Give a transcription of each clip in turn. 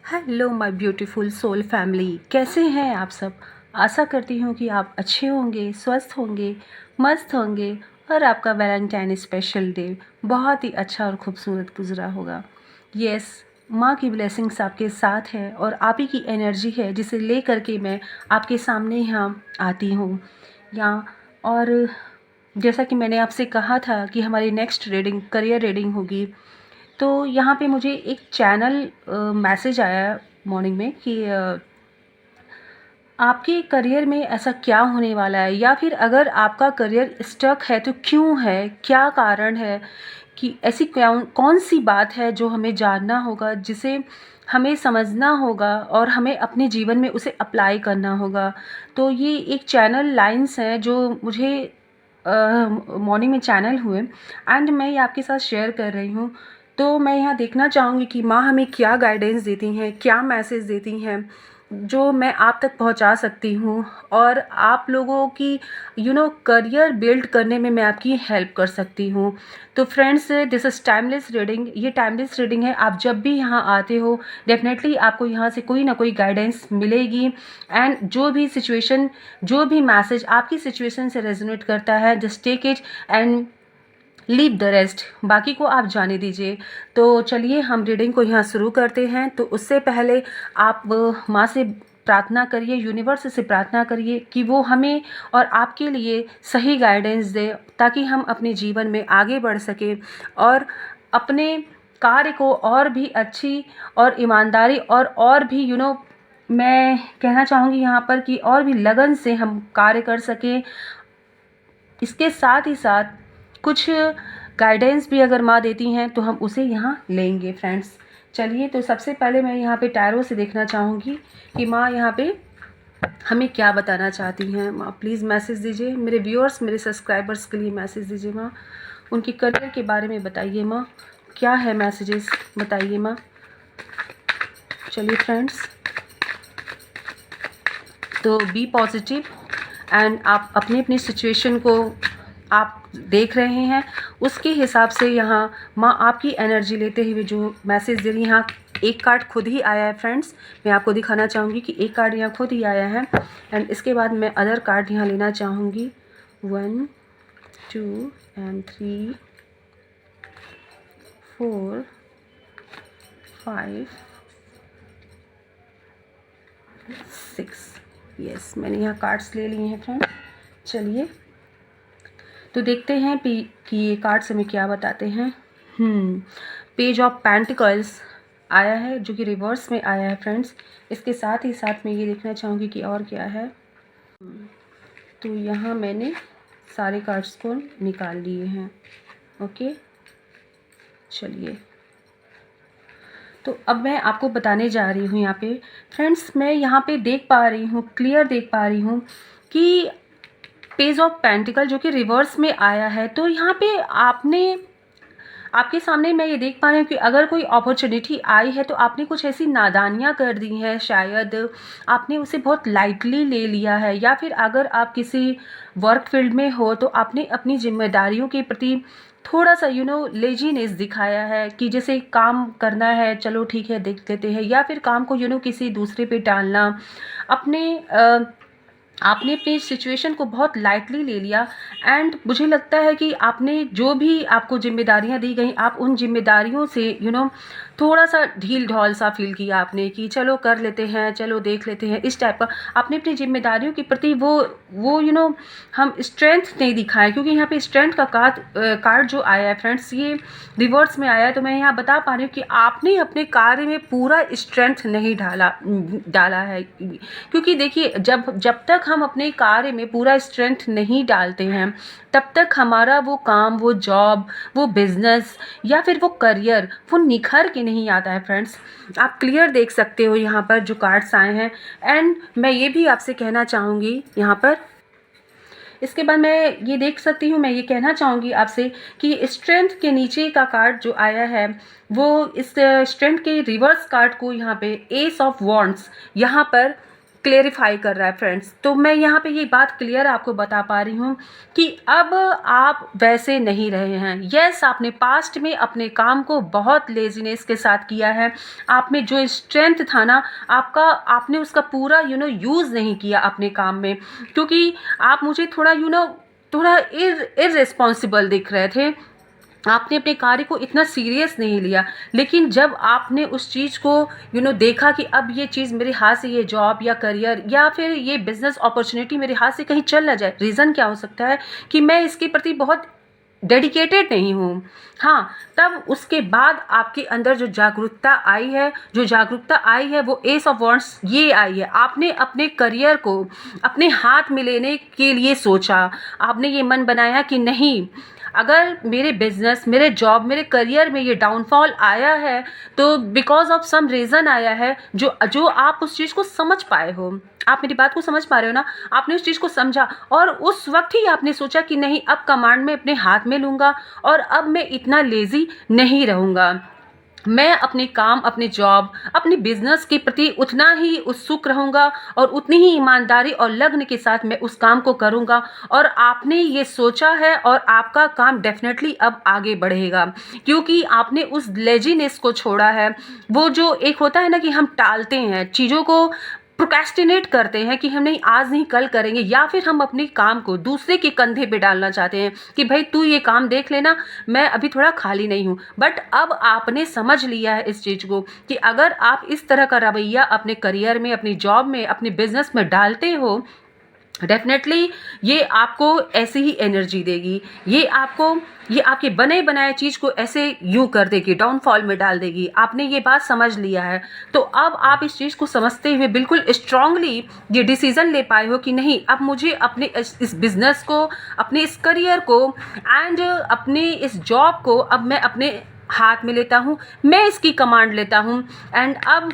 Hello my beautiful soul family, कैसे हैं आप सब। आशा करती हूँ कि आप अच्छे होंगे, स्वस्थ होंगे, मस्त होंगे और आपका वैलेंटाइन स्पेशल डे बहुत ही अच्छा और खूबसूरत गुजरा होगा। यस, माँ की ब्लेसिंग्स आपके साथ है और आप ही की एनर्जी है जिसे ले करके मैं आपके सामने यहाँ आती हूँ यहाँ। और जैसा कि मैंने आपसे कहा था कि हमारी नेक्स्ट रीडिंग करियर रीडिंग होगी, तो यहाँ पे मुझे एक चैनल मैसेज आया मॉर्निंग में कि आपके करियर में ऐसा क्या होने वाला है, या फिर अगर आपका करियर स्टक है तो क्यों है, क्या कारण है, कि ऐसी कौन सी बात है जो हमें जानना होगा, जिसे हमें समझना होगा और हमें अपने जीवन में उसे अप्लाई करना होगा। तो ये एक चैनल लाइंस हैं जो मुझे मॉर्निंग में चैनल हुए एंड मैं ये आपके साथ शेयर कर रही हूँ। तो मैं यहाँ देखना चाहूँगी कि माँ हमें क्या गाइडेंस देती हैं, क्या मैसेज देती हैं जो मैं आप तक पहुंचा सकती हूं और आप लोगों की करियर बिल्ड करने में मैं आपकी हेल्प कर सकती हूं। तो friends, this is timeless reading. ये टाइमलेस रीडिंग है। आप जब भी यहाँ आते हो डेफिनेटली आपको यहाँ से कोई ना कोई गाइडेंस मिलेगी एंड जो भी सिचुएशन, जो भी मैसेज आपकी सिचुएशन से रेजोनेट करता है, just take it and leave the rest, बाकी को आप जाने दीजिए। तो चलिए हम रीडिंग को यहाँ शुरू करते हैं। तो उससे पहले आप माँ से प्रार्थना करिए, यूनिवर्स से प्रार्थना करिए कि वो हमें और आपके लिए सही गाइडेंस दे ताकि हम अपने जीवन में आगे बढ़ सके और अपने कार्य को और भी अच्छी और ईमानदारी और भी मैं कहना चाहूँगी यहाँ पर कि और भी लगन से हम कार्य कर सकें। इसके साथ ही साथ कुछ गाइडेंस भी अगर माँ देती हैं तो हम उसे यहाँ लेंगे फ्रेंड्स। चलिए, तो सबसे पहले मैं यहाँ पे टैरो से देखना चाहूँगी कि माँ यहाँ पे हमें क्या बताना चाहती हैं। माँ प्लीज़ मैसेज दीजिए, मेरे व्यूअर्स, मेरे सब्सक्राइबर्स के लिए मैसेज दीजिए माँ। उनकी करियर के बारे में बताइए माँ, क्या है मैसेजेस, बताइए माँ। चलिए फ्रेंड्स, तो बी पॉजिटिव एंड आप अपनी अपनी सिचुएशन को आप देख रहे हैं, उसके हिसाब से यहाँ माँ आपकी एनर्जी लेते हुए जो मैसेज दे रही है। यहाँ एक कार्ड खुद ही आया है फ्रेंड्स, मैं आपको दिखाना चाहूँगी कि एक कार्ड यहाँ खुद ही आया है एंड इसके बाद मैं अदर कार्ड यहाँ लेना चाहूँगी। 1 2 एंड 3 4 5 6। यस, मैंने यहाँ कार्ड्स ले लिए हैं फ्रेंड्स। चलिए, तो देखते हैं कि ये कार्ड्स हमें क्या बताते हैं। पेज ऑफ पेंटिकल्स आया है जो कि रिवर्स में आया है फ्रेंड्स। इसके साथ ही साथ मैं ये देखना चाहूँगी कि और क्या है। तो यहाँ मैंने सारे कार्ड्स को निकाल लिए हैं। ओके, चलिए, तो अब मैं आपको बताने जा रही हूँ यहाँ पे फ्रेंड्स। मैं यहाँ पे देख पा रही हूँ, क्लियर देख पा रही हूँ कि पेज ऑफ पेंटिकल जो कि रिवर्स में आया है। तो यहाँ पे आपके सामने मैं ये देख पा रही हूँ कि अगर कोई अपॉर्चुनिटी आई है तो आपने कुछ ऐसी नादानियाँ कर दी हैं, शायद आपने उसे बहुत लाइटली ले लिया है, या फिर अगर आप किसी वर्क फील्ड में हो तो आपने अपनी जिम्मेदारियों के प्रति थोड़ा सा लेजीनेस दिखाया है कि जैसे काम करना है, चलो ठीक है देख लेते हैं, या फिर काम को किसी दूसरे पे टालना। अपने आपने अपनी सिचुएशन को बहुत लाइटली ले लिया एंड मुझे लगता है कि आपने जो भी आपको जिम्मेदारियां दी गई, आप उन जिम्मेदारियों से थोड़ा सा ढील ढाल सा फील किया आपने कि चलो कर लेते हैं, चलो देख लेते हैं, इस टाइप का आपने अपनी जिम्मेदारियों के प्रति वो हम स्ट्रेंथ नहीं दिखाए। क्योंकि यहाँ पे स्ट्रेंथ का कार्ड जो आया है फ्रेंड्स, ये रिवर्स में आया है। तो मैं यहाँ बता पा रही हूँ कि आपने अपने कार्य में पूरा स्ट्रेंथ नहीं डाला है। क्योंकि देखिए, जब तक हम अपने कार्य में पूरा स्ट्रेंथ नहीं डालते हैं तब तक हमारा वो काम, वो जॉब, वो बिजनेस या फिर वो करियर वो निखर के नहीं आता है फ्रेंड्स। आप क्लियर देख सकते हो यहाँ पर जो कार्ड्स आए हैं। एंड मैं ये भी आपसे कहना चाहूँगी यहाँ पर, इसके बाद मैं ये देख सकती हूँ, मैं ये कहना चाहूँगी आपसे कि स्ट्रेंथ के नीचे का कार्ड जो आया है वो इस स्ट्रेंथ के रिवर्स कार्ड को यहाँ पे एस ऑफ वॉन्ड्स यहाँ पर क्लेरिफाई कर रहा है फ्रेंड्स। तो मैं यहाँ पे ये बात क्लियर आपको बता पा रही हूँ कि अब आप वैसे नहीं रहे हैं। यस, आपने पास्ट में अपने काम को बहुत लेजीनेस के साथ किया है। आप में जो स्ट्रेंथ था ना आपका, आपने उसका पूरा यूज़ नहीं किया अपने काम में, क्योंकि आप मुझे थोड़ा थोड़ा इररिस्पॉन्सिबल दिख रहे थे। आपने अपने कार्य को इतना सीरियस नहीं लिया। लेकिन जब आपने उस चीज़ को देखा कि अब ये चीज़ मेरे हाथ से, ये जॉब या करियर या फिर ये बिज़नेस अपॉर्चुनिटी मेरे हाथ से कहीं चल ना जाए, रीज़न क्या हो सकता है कि मैं इसके प्रति बहुत डेडिकेटेड नहीं हूँ। हाँ, तब उसके बाद आपके अंदर जो जागरूकता आई है वो एस ऑफ वॉन्ड्स ये आई है। आपने अपने करियर को अपने हाथ में लेने के लिए सोचा। आपने ये मन बनाया कि नहीं, अगर मेरे बिजनेस, मेरे जॉब, मेरे करियर में ये डाउनफॉल आया है तो बिकॉज ऑफ सम रीज़न आया है, जो आप उस चीज़ को समझ पाए हो। आप मेरी बात को समझ पा रहे हो ना? आपने उस चीज़ को समझा और उस वक्त ही आपने सोचा कि नहीं, अब कमांड में अपने हाथ में लूँगा और अब मैं इतना लेज़ी नहीं रहूँगा। मैं अपने काम, अपने जॉब, अपने बिजनेस के प्रति उतना ही उत्सुक रहूँगा और उतनी ही ईमानदारी और लगन के साथ मैं उस काम को करूँगा। और आपने ये सोचा है और आपका काम डेफिनेटली अब आगे बढ़ेगा, क्योंकि आपने उस लेजीनेस को छोड़ा है। वो जो एक होता है ना कि हम टालते हैं चीज़ों को, प्रोक्रेस्टिनेट करते हैं कि हम नहीं, आज नहीं कल करेंगे, या फिर हम अपने काम को दूसरे के कंधे पे डालना चाहते हैं कि भाई तू ये काम देख लेना, मैं अभी थोड़ा खाली नहीं हूँ। बट अब आपने समझ लिया है इस चीज़ को कि अगर आप इस तरह का रवैया अपने करियर में, अपनी जॉब में, अपने बिजनेस में डालते हो, डेफिनेटली ये आपको ऐसी ही एनर्जी देगी। ये आपके बने बनाए चीज़ को ऐसे यूँ कर देगी, डाउनफॉल में डाल देगी। आपने ये बात समझ लिया है, तो अब आप इस चीज़ को समझते हुए बिल्कुल स्ट्रांगली ये डिसीज़न ले पाए हो कि नहीं, अब मुझे अपने इस बिज़नेस को, अपने इस करियर को एंड अपने इस जॉब को अब मैं अपने हाथ में लेता हूँ, मैं इसकी कमांड लेता हूँ। एंड अब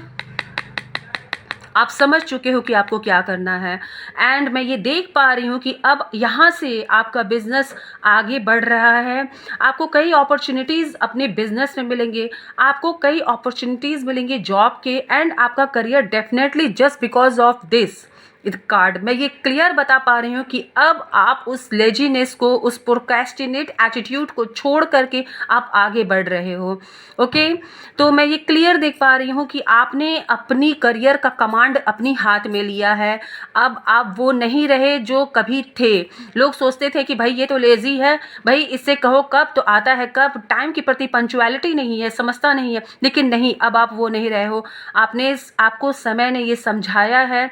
आप समझ चुके हो कि आपको क्या करना है। एंड मैं ये देख पा रही हूँ कि अब यहाँ से आपका बिजनेस आगे बढ़ रहा है। आपको कई अपॉर्चुनिटीज़ अपने बिजनेस में मिलेंगे, आपको कई अपॉर्चुनिटीज़ मिलेंगे जॉब के, एंड आपका career definitely just because of this card मैं ये क्लियर बता पा रही हूँ कि अब आप उस लेजीनेस को, उस प्रोक्रेस्टिनेट एटीट्यूड को छोड़ करके आप आगे बढ़ रहे हो। ओके, तो मैं ये क्लियर देख पा रही हूँ कि आपने अपनी करियर का कमांड अपनी हाथ में लिया है। अब आप वो नहीं रहे जो कभी थे। लोग सोचते थे कि भाई ये तो लेजी है, भाई इससे कहो कब तो आता है कब, टाइम के प्रति पंक्चुअलिटी नहीं है, समझता नहीं है। लेकिन नहीं, अब आप वो नहीं रहे हो। आपको समय ने ये समझाया है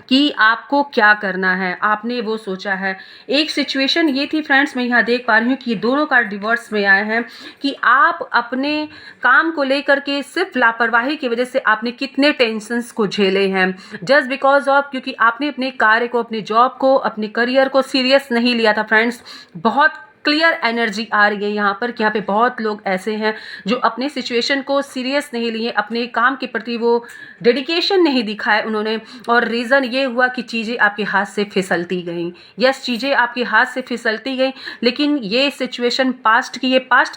कि आपको क्या करना है, आपने वो सोचा है। एक सिचुएशन ये थी फ्रेंड्स, मैं यहाँ देख पा रही हूँ कि ये दोनों कार्ड रिवर्स में आए हैं कि आप अपने काम को लेकर के सिर्फ लापरवाही की वजह से आपने कितने टेंशन्स को झेले हैं, जस्ट बिकॉज ऑफ, क्योंकि आपने अपने कार्य को, अपने जॉब को, अपने करियर को सीरियस नहीं लिया था फ्रेंड्स। बहुत क्लियर एनर्जी आ रही है यहाँ पर कि यहाँ पे बहुत लोग ऐसे हैं जो अपने सिचुएशन को सीरियस नहीं लिए, अपने काम के प्रति वो डेडिकेशन नहीं दिखाए उन्होंने, और रीज़न ये हुआ कि चीज़ें आपके हाथ से फिसलती गईं। यस, चीज़ें आपके हाथ से फिसलती गईं, लेकिन ये सिचुएशन पास्ट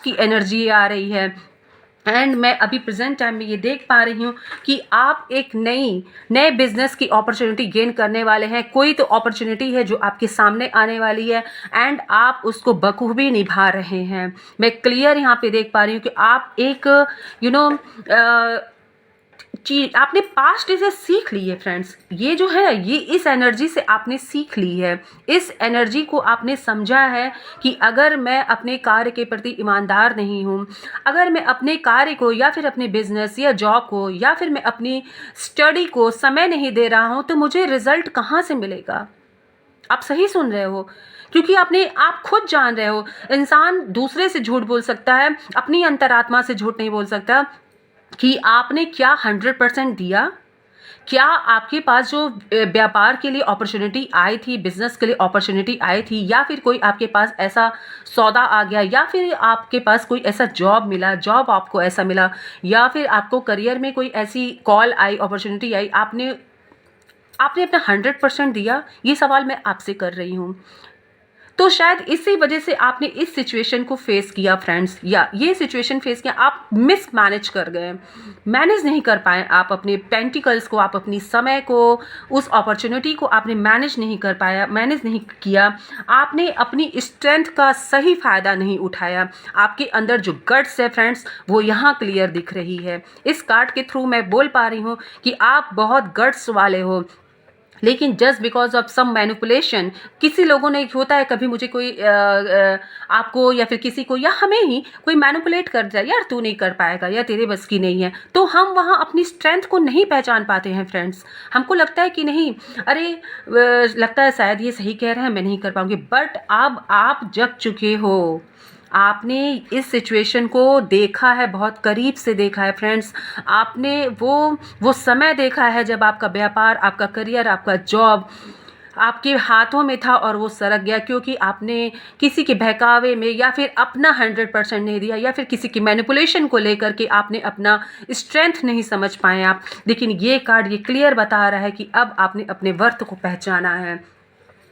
की एनर्जी आ रही है। एंड मैं अभी प्रेजेंट टाइम में ये देख पा रही हूँ कि आप एक नए बिजनेस की अपॉर्चुनिटी गेन करने वाले हैं। कोई तो अपॉर्चुनिटी है जो आपके सामने आने वाली है एंड आप उसको बखूबी निभा रहे हैं। मैं क्लियर यहाँ पे देख पा रही हूँ कि आप एक चीज आपने पास्ट से सीख ली है फ्रेंड्स। ये जो है, ये इस एनर्जी से आपने सीख ली है। इस एनर्जी को आपने समझा है कि अगर मैं अपने कार्य के प्रति ईमानदार नहीं हूँ, अगर मैं अपने कार्य को या फिर अपने बिजनेस या जॉब को या फिर मैं अपनी स्टडी को समय नहीं दे रहा हूँ, तो मुझे रिजल्ट कहाँ से मिलेगा। आप सही सुन रहे हो, क्योंकि आप खुद जान रहे हो, इंसान दूसरे से झूठ बोल सकता है, अपनी अंतरात्मा से झूठ नहीं बोल सकता कि आपने क्या 100% दिया। क्या आपके पास जो व्यापार के लिए अपॉर्चुनिटी आई थी, बिजनेस के लिए अपॉर्चुनिटी आई थी, या फिर कोई आपके पास ऐसा सौदा आ गया, या फिर आपके पास कोई ऐसा जॉब मिला, जॉब आपको ऐसा मिला, या फिर आपको करियर में कोई ऐसी कॉल आई, अपॉर्चुनिटी आई, आपने अपना 100% दिया। ये सवाल मैं आपसे कर रही हूँ। तो शायद इसी वजह से आपने इस सिचुएशन को फेस किया फ्रेंड्स, या ये सिचुएशन फेस किया, आप मिस मैनेज कर गए, मैनेज नहीं कर पाए आप अपने पेंटिकल्स को, आप अपनी समय को, उस अपॉर्चुनिटी को आपने मैनेज नहीं कर पाया, मैनेज नहीं किया, आपने अपनी स्ट्रेंथ का सही फ़ायदा नहीं उठाया। आपके अंदर जो गट्स है फ्रेंड्स वो यहाँ क्लियर दिख रही है। इस कार्ड के थ्रू मैं बोल पा रही हूँ कि आप बहुत गट्स वाले हो, लेकिन just because of some manipulation, किसी लोगों ने, होता है कभी मुझे कोई आपको या फिर किसी को या हमें ही कोई मैनिपुलेट कर जाए, यार तू नहीं कर पाएगा या तेरे बस की नहीं है, तो हम वहाँ अपनी स्ट्रेंथ को नहीं पहचान पाते हैं फ्रेंड्स। हमको लगता है कि नहीं, अरे लगता है शायद ये सही कह रहे हैं, मैं नहीं कर पाऊंगी। बट अब आप जग चुके हो, आपने इस सिचुएशन को देखा है, बहुत करीब से देखा है फ्रेंड्स। आपने वो समय देखा है जब आपका व्यापार, आपका करियर, आपका जॉब आपके हाथों में था और वो सरक गया, क्योंकि आपने किसी के बहकावे में या फिर अपना 100% नहीं दिया, या फिर किसी की मैनिपुलेशन को लेकर के आपने अपना स्ट्रेंथ नहीं समझ पाए आप। लेकिन ये कार्ड ये क्लियर बता रहा है कि अब आपने अपने वर्थ को पहचाना है।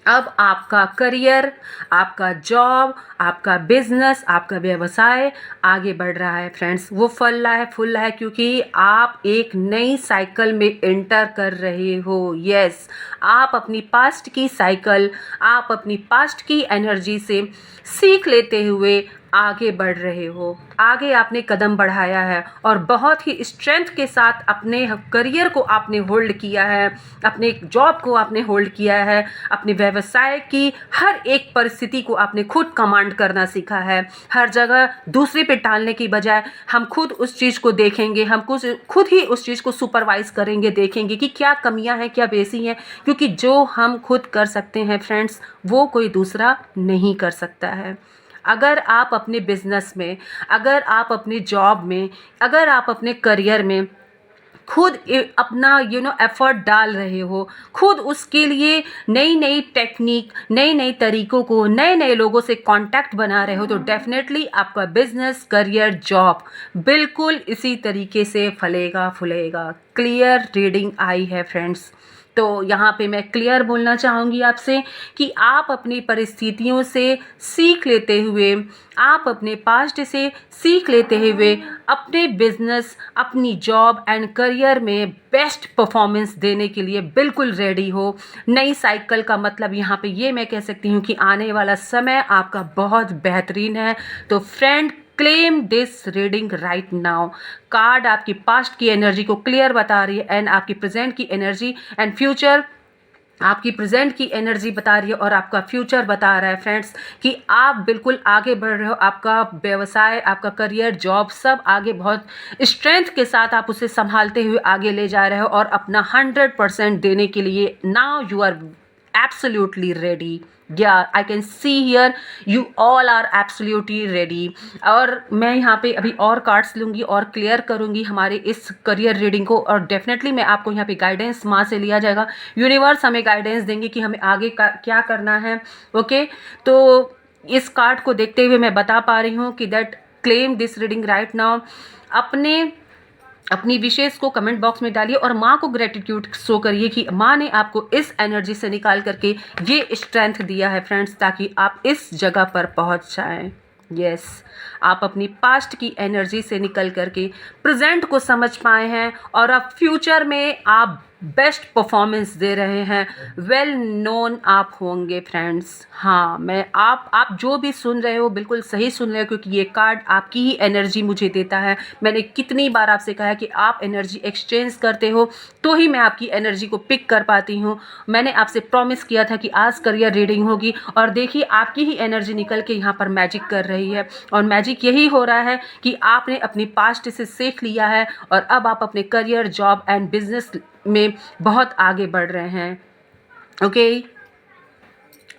अब आपका करियर, आपका जॉब, आपका बिजनेस, आपका व्यवसाय आगे बढ़ रहा है फ्रेंड्स। वो फल रहा है, फूल रहा है, क्योंकि आप एक नई साइकिल में एंटर कर रहे हो। यस, आप अपनी पास्ट की साइकिल, आप अपनी पास्ट की एनर्जी से सीख लेते हुए आगे बढ़ रहे हो। आगे आपने कदम बढ़ाया है और बहुत ही स्ट्रेंथ के साथ अपने करियर को आपने होल्ड किया है, अपने जॉब को आपने होल्ड किया है, अपने व्यवसाय की हर एक परिस्थिति को आपने खुद कमांड करना सीखा है। हर जगह दूसरे पे टालने की बजाय हम खुद उस चीज़ को देखेंगे, हम खुद ही उस चीज़ को सुपरवाइज करेंगे, देखेंगे कि क्या कमियां हैं, क्या बेसी हैं, क्योंकि जो हम खुद कर सकते हैं फ्रेंड्स वो कोई दूसरा नहीं कर सकता है। अगर आप अपने बिजनेस में, अगर आप अपने जॉब में, अगर आप अपने करियर में खुद अपना एफर्ट डाल रहे हो, खुद उसके लिए नई नई टेक्निक, नई नई तरीकों को, नए नए लोगों से कांटेक्ट बना रहे हो, तो डेफिनेटली आपका बिजनेस, करियर, जॉब बिल्कुल इसी तरीके से फलेगा फूलेगा। क्लियर रीडिंग आई है फ्रेंड्स। तो यहाँ पे मैं क्लियर बोलना चाहूँगी आपसे कि आप अपनी परिस्थितियों से सीख लेते हुए, आप अपने पास्ट से सीख लेते हुए अपने बिजनेस, अपनी जॉब एंड करियर में बेस्ट परफॉर्मेंस देने के लिए बिल्कुल रेडी हो। नई साइकिल का मतलब यहाँ पे ये मैं कह सकती हूँ कि आने वाला समय आपका बहुत बेहतरीन है। तो friend, claim this reading right now. Card आपकी पास्ट की एनर्जी को क्लियर बता रही है एंड आपकी प्रेजेंट की एनर्जी एंड फ्यूचर, आपकी प्रेजेंट की एनर्जी बता रही है और आपका फ्यूचर बता रहा है फ्रेंड्स कि आप बिल्कुल आगे बढ़ रहे हो। आपका व्यवसाय, आपका करियर, जॉब सब आगे बहुत स्ट्रेंथ के साथ आप उसे संभालते हुए आगे ले जा रहे हो और अपना 100% देने के लिए now you are absolutely ready. Yeah, I can see here you all are absolutely ready. और मैं यहाँ पे अभी और कार्ड्स लूँगी और क्लियर करूँगी हमारे इस करियर रीडिंग को, और डेफिनेटली मैं आपको यहाँ पे गाइडेंस माँ से लिया जाएगा। यूनिवर्स हमें गाइडेंस देंगे कि हमें आगे क्या करना है। ओके, तो इस कार्ड को देखते हुए मैं बता पा रही हूँ कि that claim this reading right now. अपनी विशेष को कमेंट बॉक्स में डालिए और माँ को ग्रेटिट्यूड शो करिए कि माँ ने आपको इस एनर्जी से निकाल करके ये स्ट्रेंथ दिया है फ्रेंड्स, ताकि आप इस जगह पर पहुँच जाएं। यस, आप अपनी पास्ट की एनर्जी से निकल करके प्रेजेंट को समझ पाए हैं और अब फ्यूचर में आप बेस्ट परफॉर्मेंस दे रहे हैं। वेल नोन आप होंगे फ्रेंड्स। हाँ, मैं आप जो भी सुन रहे हो बिल्कुल सही सुन रहे हो, क्योंकि ये कार्ड आपकी ही एनर्जी मुझे देता है। मैंने कितनी बार आपसे कहा है कि आप एनर्जी एक्सचेंज करते हो तो ही मैं आपकी एनर्जी को पिक कर पाती हूँ। मैंने आपसे प्रॉमिस किया था कि आज करियर रीडिंग होगी और देखिए आपकी ही एनर्जी निकल के यहाँ पर मैजिक कर रही है। और मैजिक यही हो रहा है कि आपने अपनी पास्ट से सीख लिया है और अब आप अपने करियर, जॉब एंड बिजनेस में बहुत आगे बढ़ रहे हैं।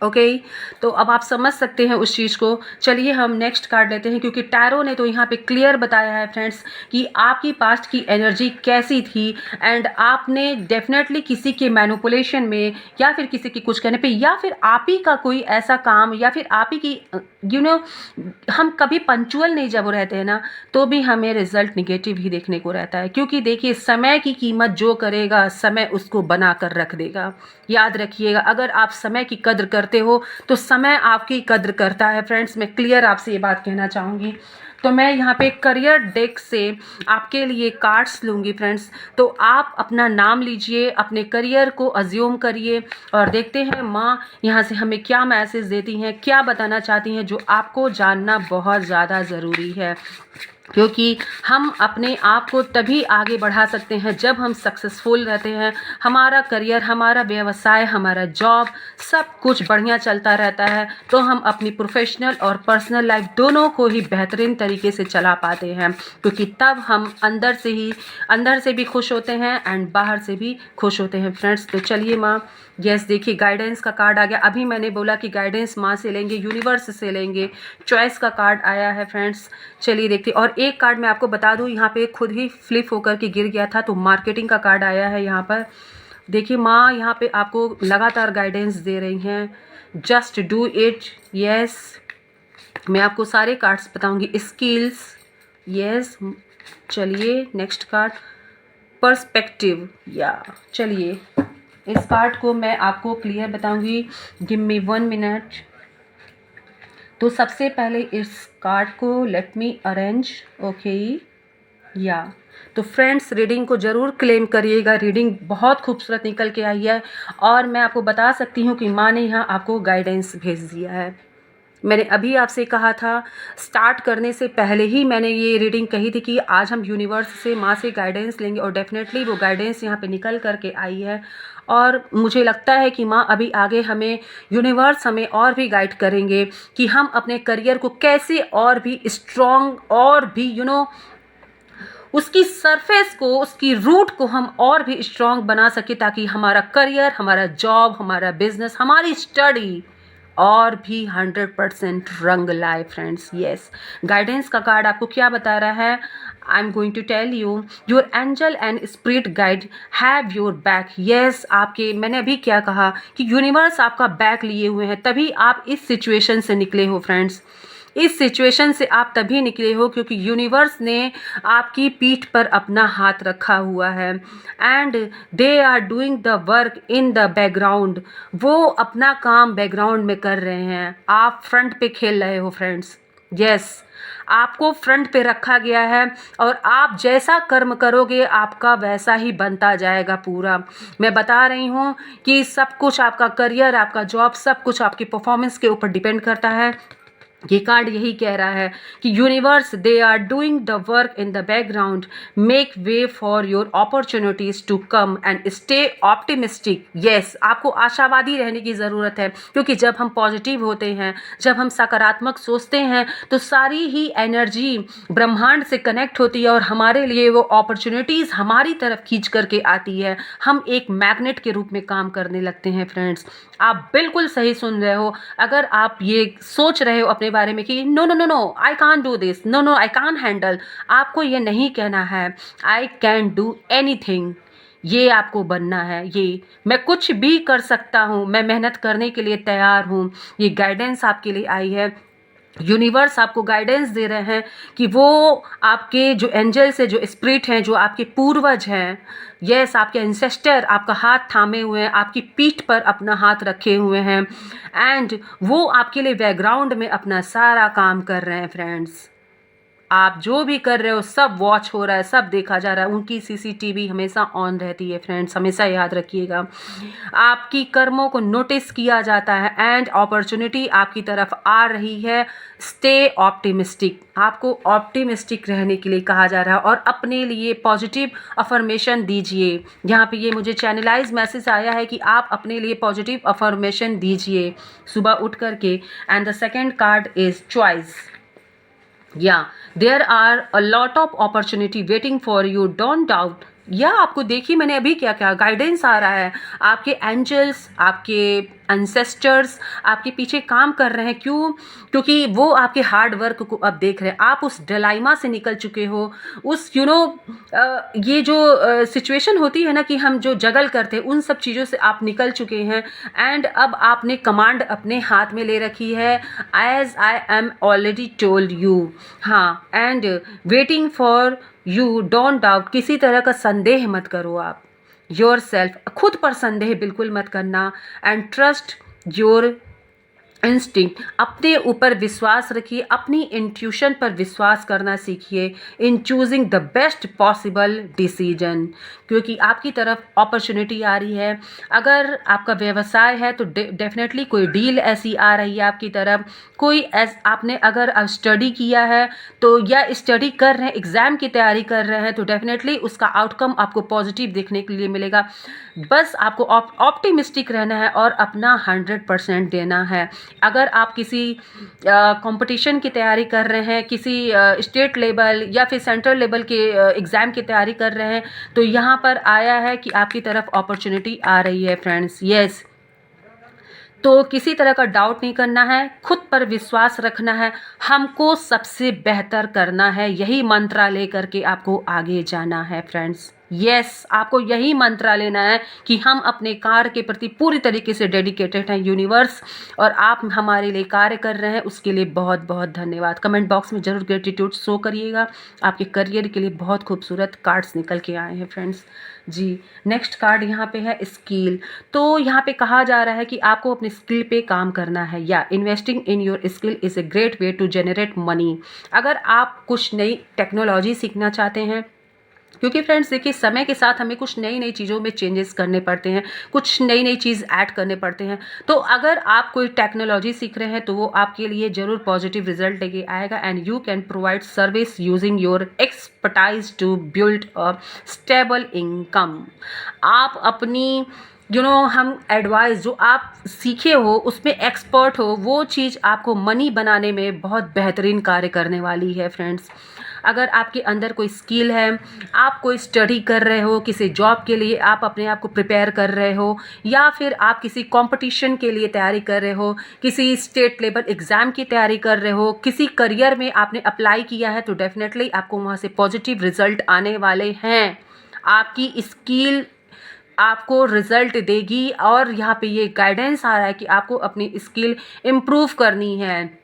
ओके, तो अब आप समझ सकते हैं उस चीज़ को। चलिए हम नेक्स्ट कार्ड लेते हैं, क्योंकि टैरो ने तो यहाँ पे क्लियर बताया है फ्रेंड्स कि आपकी पास्ट की एनर्जी कैसी थी एंड आपने डेफिनेटली किसी के मैनिपुलेशन में या फिर किसी के कुछ कहने पे या फिर आप ही का कोई ऐसा काम या फिर आप ही की हम कभी पंचुअल नहीं जब रहते हैं ना, तो भी हमें रिजल्ट निगेटिव ही देखने को रहता है, क्योंकि देखिए समय की कीमत जो करेगा समय उसको बना कर रख देगा। याद रखिएगा, अगर आप समय की कद्र करते हो तो समय आपकी कद्र करता है। फ्रेंड्स, मैं क्लियर आपसे ये बात कहना चाहूँगी। तो मैं यहाँ पे करियर डेक से आपके लिए कार्ड्स लूँगी फ्रेंड्स। तो आप अपना नाम लीजिए, अपने करियर को अज्यूम करिए और देखते हैं माँ यहाँ से हमें क्या मैसेज देती हैं, क्या बताना चाहती हैं, जो आपको जानना बहुत ज़्यादा ज़रूरी है। क्योंकि हम अपने आप को तभी आगे बढ़ा सकते हैं जब हम सक्सेसफुल रहते हैं। हमारा करियर, हमारा व्यवसाय, हमारा जॉब सब कुछ बढ़िया चलता रहता है, तो हम अपनी प्रोफेशनल और पर्सनल लाइफ दोनों को ही बेहतरीन तरीके से चला पाते हैं, क्योंकि तब हम अंदर से भी खुश होते हैं एंड बाहर से भी खुश होते हैं फ्रेंड्स। तो चलिए माँ, यस देखिए गाइडेंस का कार्ड आ गया। अभी मैंने बोला कि गाइडेंस माँ से लेंगे, यूनिवर्स से लेंगे, चॉइस का कार्ड आया है फ्रेंड्स। चलिए देखते। और एक कार्ड मैं आपको बता दूं, यहाँ पे खुद ही फ्लिप होकर के गिर गया था, तो मार्केटिंग का कार्ड आया है यहाँ पर। देखिए माँ यहाँ पे आपको लगातार गाइडेंस दे रही हैं, जस्ट डू इट। यस, मैं आपको सारे कार्ड्स बताऊंगी। Skills, yes. चलिए नेक्स्ट कार्ड, पर्सपेक्टिव। या चलिए इस कार्ड को मैं आपको क्लियर बताऊंगी। Give me 1 minute. तो सबसे पहले इस कार्ड को लेट मी अरेंज। ओके, या तो फ्रेंड्स रीडिंग को ज़रूर क्लेम करिएगा। रीडिंग बहुत खूबसूरत निकल के आई है और मैं आपको बता सकती हूँ कि माँ ने यहाँ आपको गाइडेंस भेज दिया है। मैंने अभी आपसे कहा था, स्टार्ट करने से पहले ही मैंने ये रीडिंग कही थी कि आज हम यूनिवर्स से, माँ से गाइडेंस लेंगे, और डेफिनेटली वो गाइडेंस यहाँ पे निकल करके आई है। और मुझे लगता है कि माँ अभी आगे हमें, यूनिवर्स हमें और भी गाइड करेंगे कि हम अपने करियर को कैसे और भी स्ट्रॉन्ग और भी उसकी सरफेस को, उसकी रूट को हम और भी स्ट्रॉन्ग बना सके, ताकि हमारा करियर, हमारा जॉब, हमारा बिजनेस, हमारी स्टडी और भी 100% रंग लाए फ्रेंड्स। यस, गाइडेंस का कार्ड आपको क्या बता रहा है? I am going to tell you, your angel and spirit guide have your back. Yes, आपके, मैंने अभी क्या कहा कि यूनिवर्स आपका बैक लिए हुए हैं, तभी आप इस सिचुएशन से निकले हो फ्रेंड्स। इस सिचुएशन से आप तभी निकले हो क्योंकि यूनिवर्स ने आपकी पीठ पर अपना हाथ रखा हुआ है and they are doing the work in the background. वो अपना काम बैकग्राउंड में कर रहे हैं, आप फ्रंट पे खेल रहे हो फ्रेंड्स। यस, आपको फ्रंट पे रखा गया है और आप जैसा कर्म करोगे आपका वैसा ही बनता जाएगा पूरा। मैं बता रही हूँ कि सब कुछ, आपका करियर, आपका जॉब, सब कुछ आपकी परफॉर्मेंस के ऊपर डिपेंड करता है। ये कार्ड यही कह रहा है कि universe, they are doing the work in the background, make way for your opportunities to come and stay optimistic. Yes, आपको आशावादी रहने की ज़रूरत है, क्योंकि जब हम पॉजिटिव होते हैं, जब हम सकारात्मक सोचते हैं, तो सारी ही एनर्जी ब्रह्मांड से कनेक्ट होती है और हमारे लिए वो अपॉर्चुनिटीज़ हमारी तरफ खींच करके आती है। हम एक मैग्नेट के रूप में काम करने लगते हैं फ्रेंड्स। आप बिल्कुल सही सुन रहे हो। अगर आप ये सोच रहे हो अपने बारे में कि no no no no I can't do this, no no I can't handle, आपको ये नहीं कहना है आई कैन डू एनीथिंग। ये आपको बनना है, ये मैं कुछ भी कर सकता हूँ, मैं मेहनत करने के लिए तैयार हूँ। ये गाइडेंस आपके लिए आई है। यूनिवर्स आपको गाइडेंस दे रहे हैं कि वो आपके जो एंजल्स है, जो स्पिरिट हैं, जो आपके पूर्वज हैं, यस, आपके एंसेस्टर आपका हाथ थामे हुए हैं, आपकी पीठ पर अपना हाथ रखे हुए हैं एंड वो आपके लिए बैकग्राउंड में अपना सारा काम कर रहे हैं फ्रेंड्स। आप जो भी कर रहे हो सब वॉच हो रहा है, सब देखा जा रहा है। उनकी सीसीटीवी हमेशा ऑन रहती है फ्रेंड्स, हमेशा याद रखिएगा। आपकी कर्मों को नोटिस किया जाता है एंड अपॉर्चुनिटी आपकी तरफ आ रही है। स्टे ऑप्टिमिस्टिक, आपको ऑप्टिमिस्टिक रहने के लिए कहा जा रहा है और अपने लिए पॉजिटिव अफर्मेशन दीजिए। यहाँ पे ये मुझे चैनलाइज मैसेज आया है कि आप अपने लिए पॉजिटिव अफर्मेशन दीजिए सुबह उठ करके। And the second card is choice. Yeah, there are a lot of opportunity waiting for you. Don't doubt या आपको देखिए मैंने अभी क्या क्या गाइडेंस आ रहा है, आपके एंजल्स, आपके एंसेस्टर्स आपके पीछे काम कर रहे हैं। क्यों? क्योंकि वो आपके हार्ड वर्क को अब देख रहे हैं। आप उस डिलाइमा से निकल चुके हो, उस ये जो सिचुएशन होती है ना कि हम जो जगल करते हैं, उन सब चीज़ों से आप निकल चुके हैं। एंड अब आपने कमांड अपने हाथ में ले रखी है, as I am already told you. हाँ, and waiting for you, don't doubt, किसी तरह का संदेह मत करो आप। योर सेल्फ, खुद पर संदेह बिल्कुल मत करना। एंड ट्रस्ट योर इंस्टिंक्ट, अपने ऊपर विश्वास रखिए, अपनी इंट्यूशन पर विश्वास करना सीखिए इन choosing the best possible decision, क्योंकि आपकी तरफ अपॉर्चुनिटी आ रही है। अगर आपका व्यवसाय है तो डेफिनेटली कोई डील ऐसी आ रही है आपकी तरफ। कोई आपने अगर स्टडी किया है तो, या स्टडी कर रहे हैं, एग्ज़ाम की तैयारी कर रहे हैं, तो डेफिनेटली उसका आउटकम आपको पॉजिटिव देखने के लिए मिलेगा। बस आपको ऑप्टिमिस्टिक रहना है और अपना 100% देना है। अगर आप किसी कंपटीशन की तैयारी कर रहे हैं, किसी स्टेट लेवल या फिर सेंट्रल लेवल के एग्ज़ाम की तैयारी कर रहे हैं, तो यहाँ पर आया है कि आपकी तरफ अपॉर्चुनिटी आ रही है फ्रेंड्स। यस, तो किसी तरह का डाउट नहीं करना है, खुद पर विश्वास रखना है, हमको सबसे बेहतर करना है, यही मंत्र लेकर के आपको आगे जाना है फ्रेंड्स। यस, आपको यही मंत्र लेना है कि हम अपने कार्य के प्रति पूरी तरीके से डेडिकेटेड हैं यूनिवर्स, और आप हमारे लिए कार्य कर रहे हैं, उसके लिए बहुत बहुत धन्यवाद। कमेंट बॉक्स में ज़रूर ग्रेटिट्यूड शो करिएगा। आपके करियर के लिए बहुत खूबसूरत कार्ड्स निकल के आए हैं फ्रेंड्स जी। नेक्स्ट कार्ड यहाँ पे है स्किल। तो यहाँ पे कहा जा रहा है कि आपको अपने स्किल पे काम करना है, या investing in your skill is a great way to generate money. अगर आप कुछ नई टेक्नोलॉजी सीखना चाहते हैं, क्योंकि फ्रेंड्स देखिए, समय के साथ हमें कुछ नई नई चीज़ों में चेंजेस करने पड़ते हैं, कुछ नई नई चीज़ ऐड करने पड़ते हैं। तो अगर आप कोई टेक्नोलॉजी सीख रहे हैं तो वो आपके लिए ज़रूर पॉजिटिव रिजल्ट लेके आएगा। And you can provide service using your expertise to build a stable income. आप अपनी हम एडवाइस जो आप सीखे हो, उसमें एक्सपर्ट हो, वो चीज़ आपको मनी बनाने में बहुत बेहतरीन कार्य करने वाली है फ्रेंड्स। अगर आपके अंदर कोई स्किल है, आप कोई स्टडी कर रहे हो, किसी जॉब के लिए आप अपने आप को प्रिपेयर कर रहे हो, या फिर आप किसी कंपटीशन के लिए तैयारी कर रहे हो, किसी स्टेट लेवल एग्ज़ाम की तैयारी कर रहे हो, किसी करियर में आपने अप्लाई किया है, तो डेफिनेटली आपको वहाँ से पॉजिटिव रिजल्ट आने वाले हैं। आपकी स्किल आपको रिजल्ट देगी, और यहाँ पे ये गाइडेंस आ रहा है कि आपको अपनी स्किल इम्प्रूव करनी है।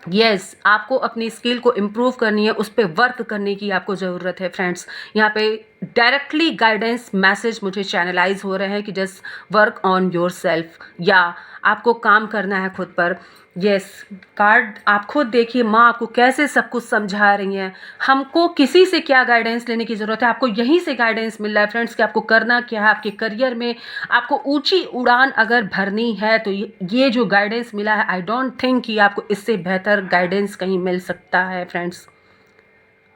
यस, आपको अपनी स्किल को इम्प्रूव करनी है, उस पर वर्क करने की आपको ज़रूरत है फ्रेंड्स। यहाँ पे डायरेक्टली गाइडेंस मैसेज मुझे चैनलाइज हो रहे हैं कि just work on your self, या आपको काम करना है खुद पर। यस, कार्ड आप खुद देखिए, माँ आपको कैसे सब कुछ समझा रही हैं। हमको किसी से क्या गाइडेंस लेने की ज़रूरत है, आपको यहीं से गाइडेंस मिल रहा है फ्रेंड्स कि आपको करना क्या है। आपके करियर में आपको ऊंची उड़ान अगर भरनी है, तो ये जो गाइडेंस मिला है, आई डोंट थिंक कि आपको इससे बेहतर गाइडेंस कहीं मिल सकता है फ्रेंड्स।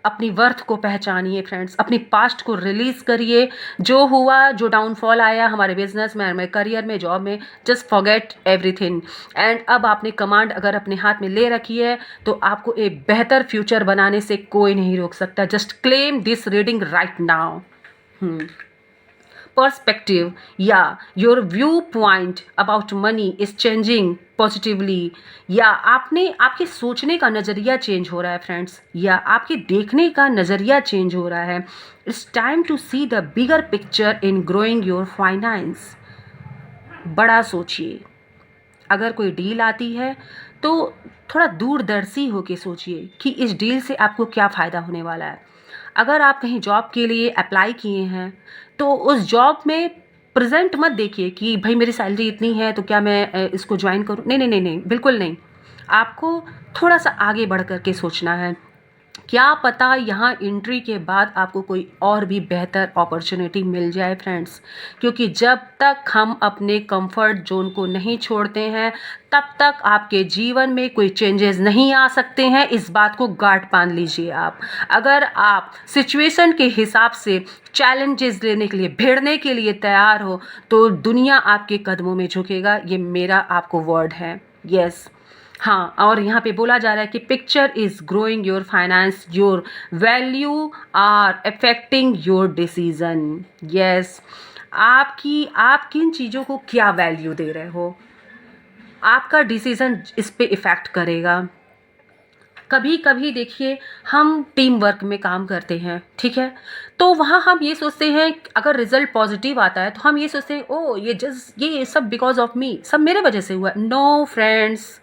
अपनी वर्थ को पहचानिए फ्रेंड्स, अपनी पास्ट को रिलीज़ करिए। जो हुआ, जो डाउनफॉल आया हमारे बिजनेस में, हमारे करियर में, जॉब में, जस्ट फॉरगेट एवरीथिंग। एंड अब आपने कमांड अगर अपने हाथ में ले रखी है, तो आपको एक बेहतर फ्यूचर बनाने से कोई नहीं रोक सकता। Just claim this reading right now. Perspective या your view point about money is changing positively, या आपके सोचने का नज़रिया चेंज हो रहा है फ्रेंड्स, या आपके देखने का नज़रिया चेंज हो रहा है। It's time to see the bigger picture in growing your finance. बड़ा सोचिए, अगर कोई डील आती है तो थोड़ा दूरदर्शी होके सोचिए कि इस डील से आपको क्या फ़ायदा होने वाला है। अगर आप कहीं जॉब के लिए अप्लाई किए हैं, तो उस जॉब में प्रेजेंट मत देखिए कि भाई मेरी सैलरी इतनी है तो क्या मैं इसको ज्वाइन करूं। नहीं नहीं नहीं नहीं, बिल्कुल नहीं। आपको थोड़ा सा आगे बढ़ कर के सोचना है। क्या पता यहाँ एंट्री के बाद आपको कोई और भी बेहतर अपॉर्चुनिटी मिल जाए फ्रेंड्स, क्योंकि जब तक हम अपने कंफर्ट जोन को नहीं छोड़ते हैं, तब तक आपके जीवन में कोई चेंजेस नहीं आ सकते हैं। इस बात को गांठ बांध लीजिए आप। अगर आप सिचुएशन के हिसाब से चैलेंजेस लेने के लिए, भिड़ने के लिए तैयार हो, तो दुनिया आपके कदमों में झुकेगा। ये मेरा आपको वर्ड है। यस, हाँ, और यहाँ पे बोला जा रहा है कि picture is growing your finance, your value are affecting your decision. Yes, आप किन चीज़ों को क्या वैल्यू दे रहे हो, आपका डिसीजन इस पे इफ़ेक्ट करेगा। कभी कभी देखिए, हम टीम वर्क में काम करते हैं, ठीक है, तो वहाँ हम ये सोचते हैं अगर रिजल्ट पॉजिटिव आता है तो हम ये सोचते हैं ओ ये सब बिकॉज ऑफ मी, सब मेरे वजह से हुआ। नो फ्रेंड्स,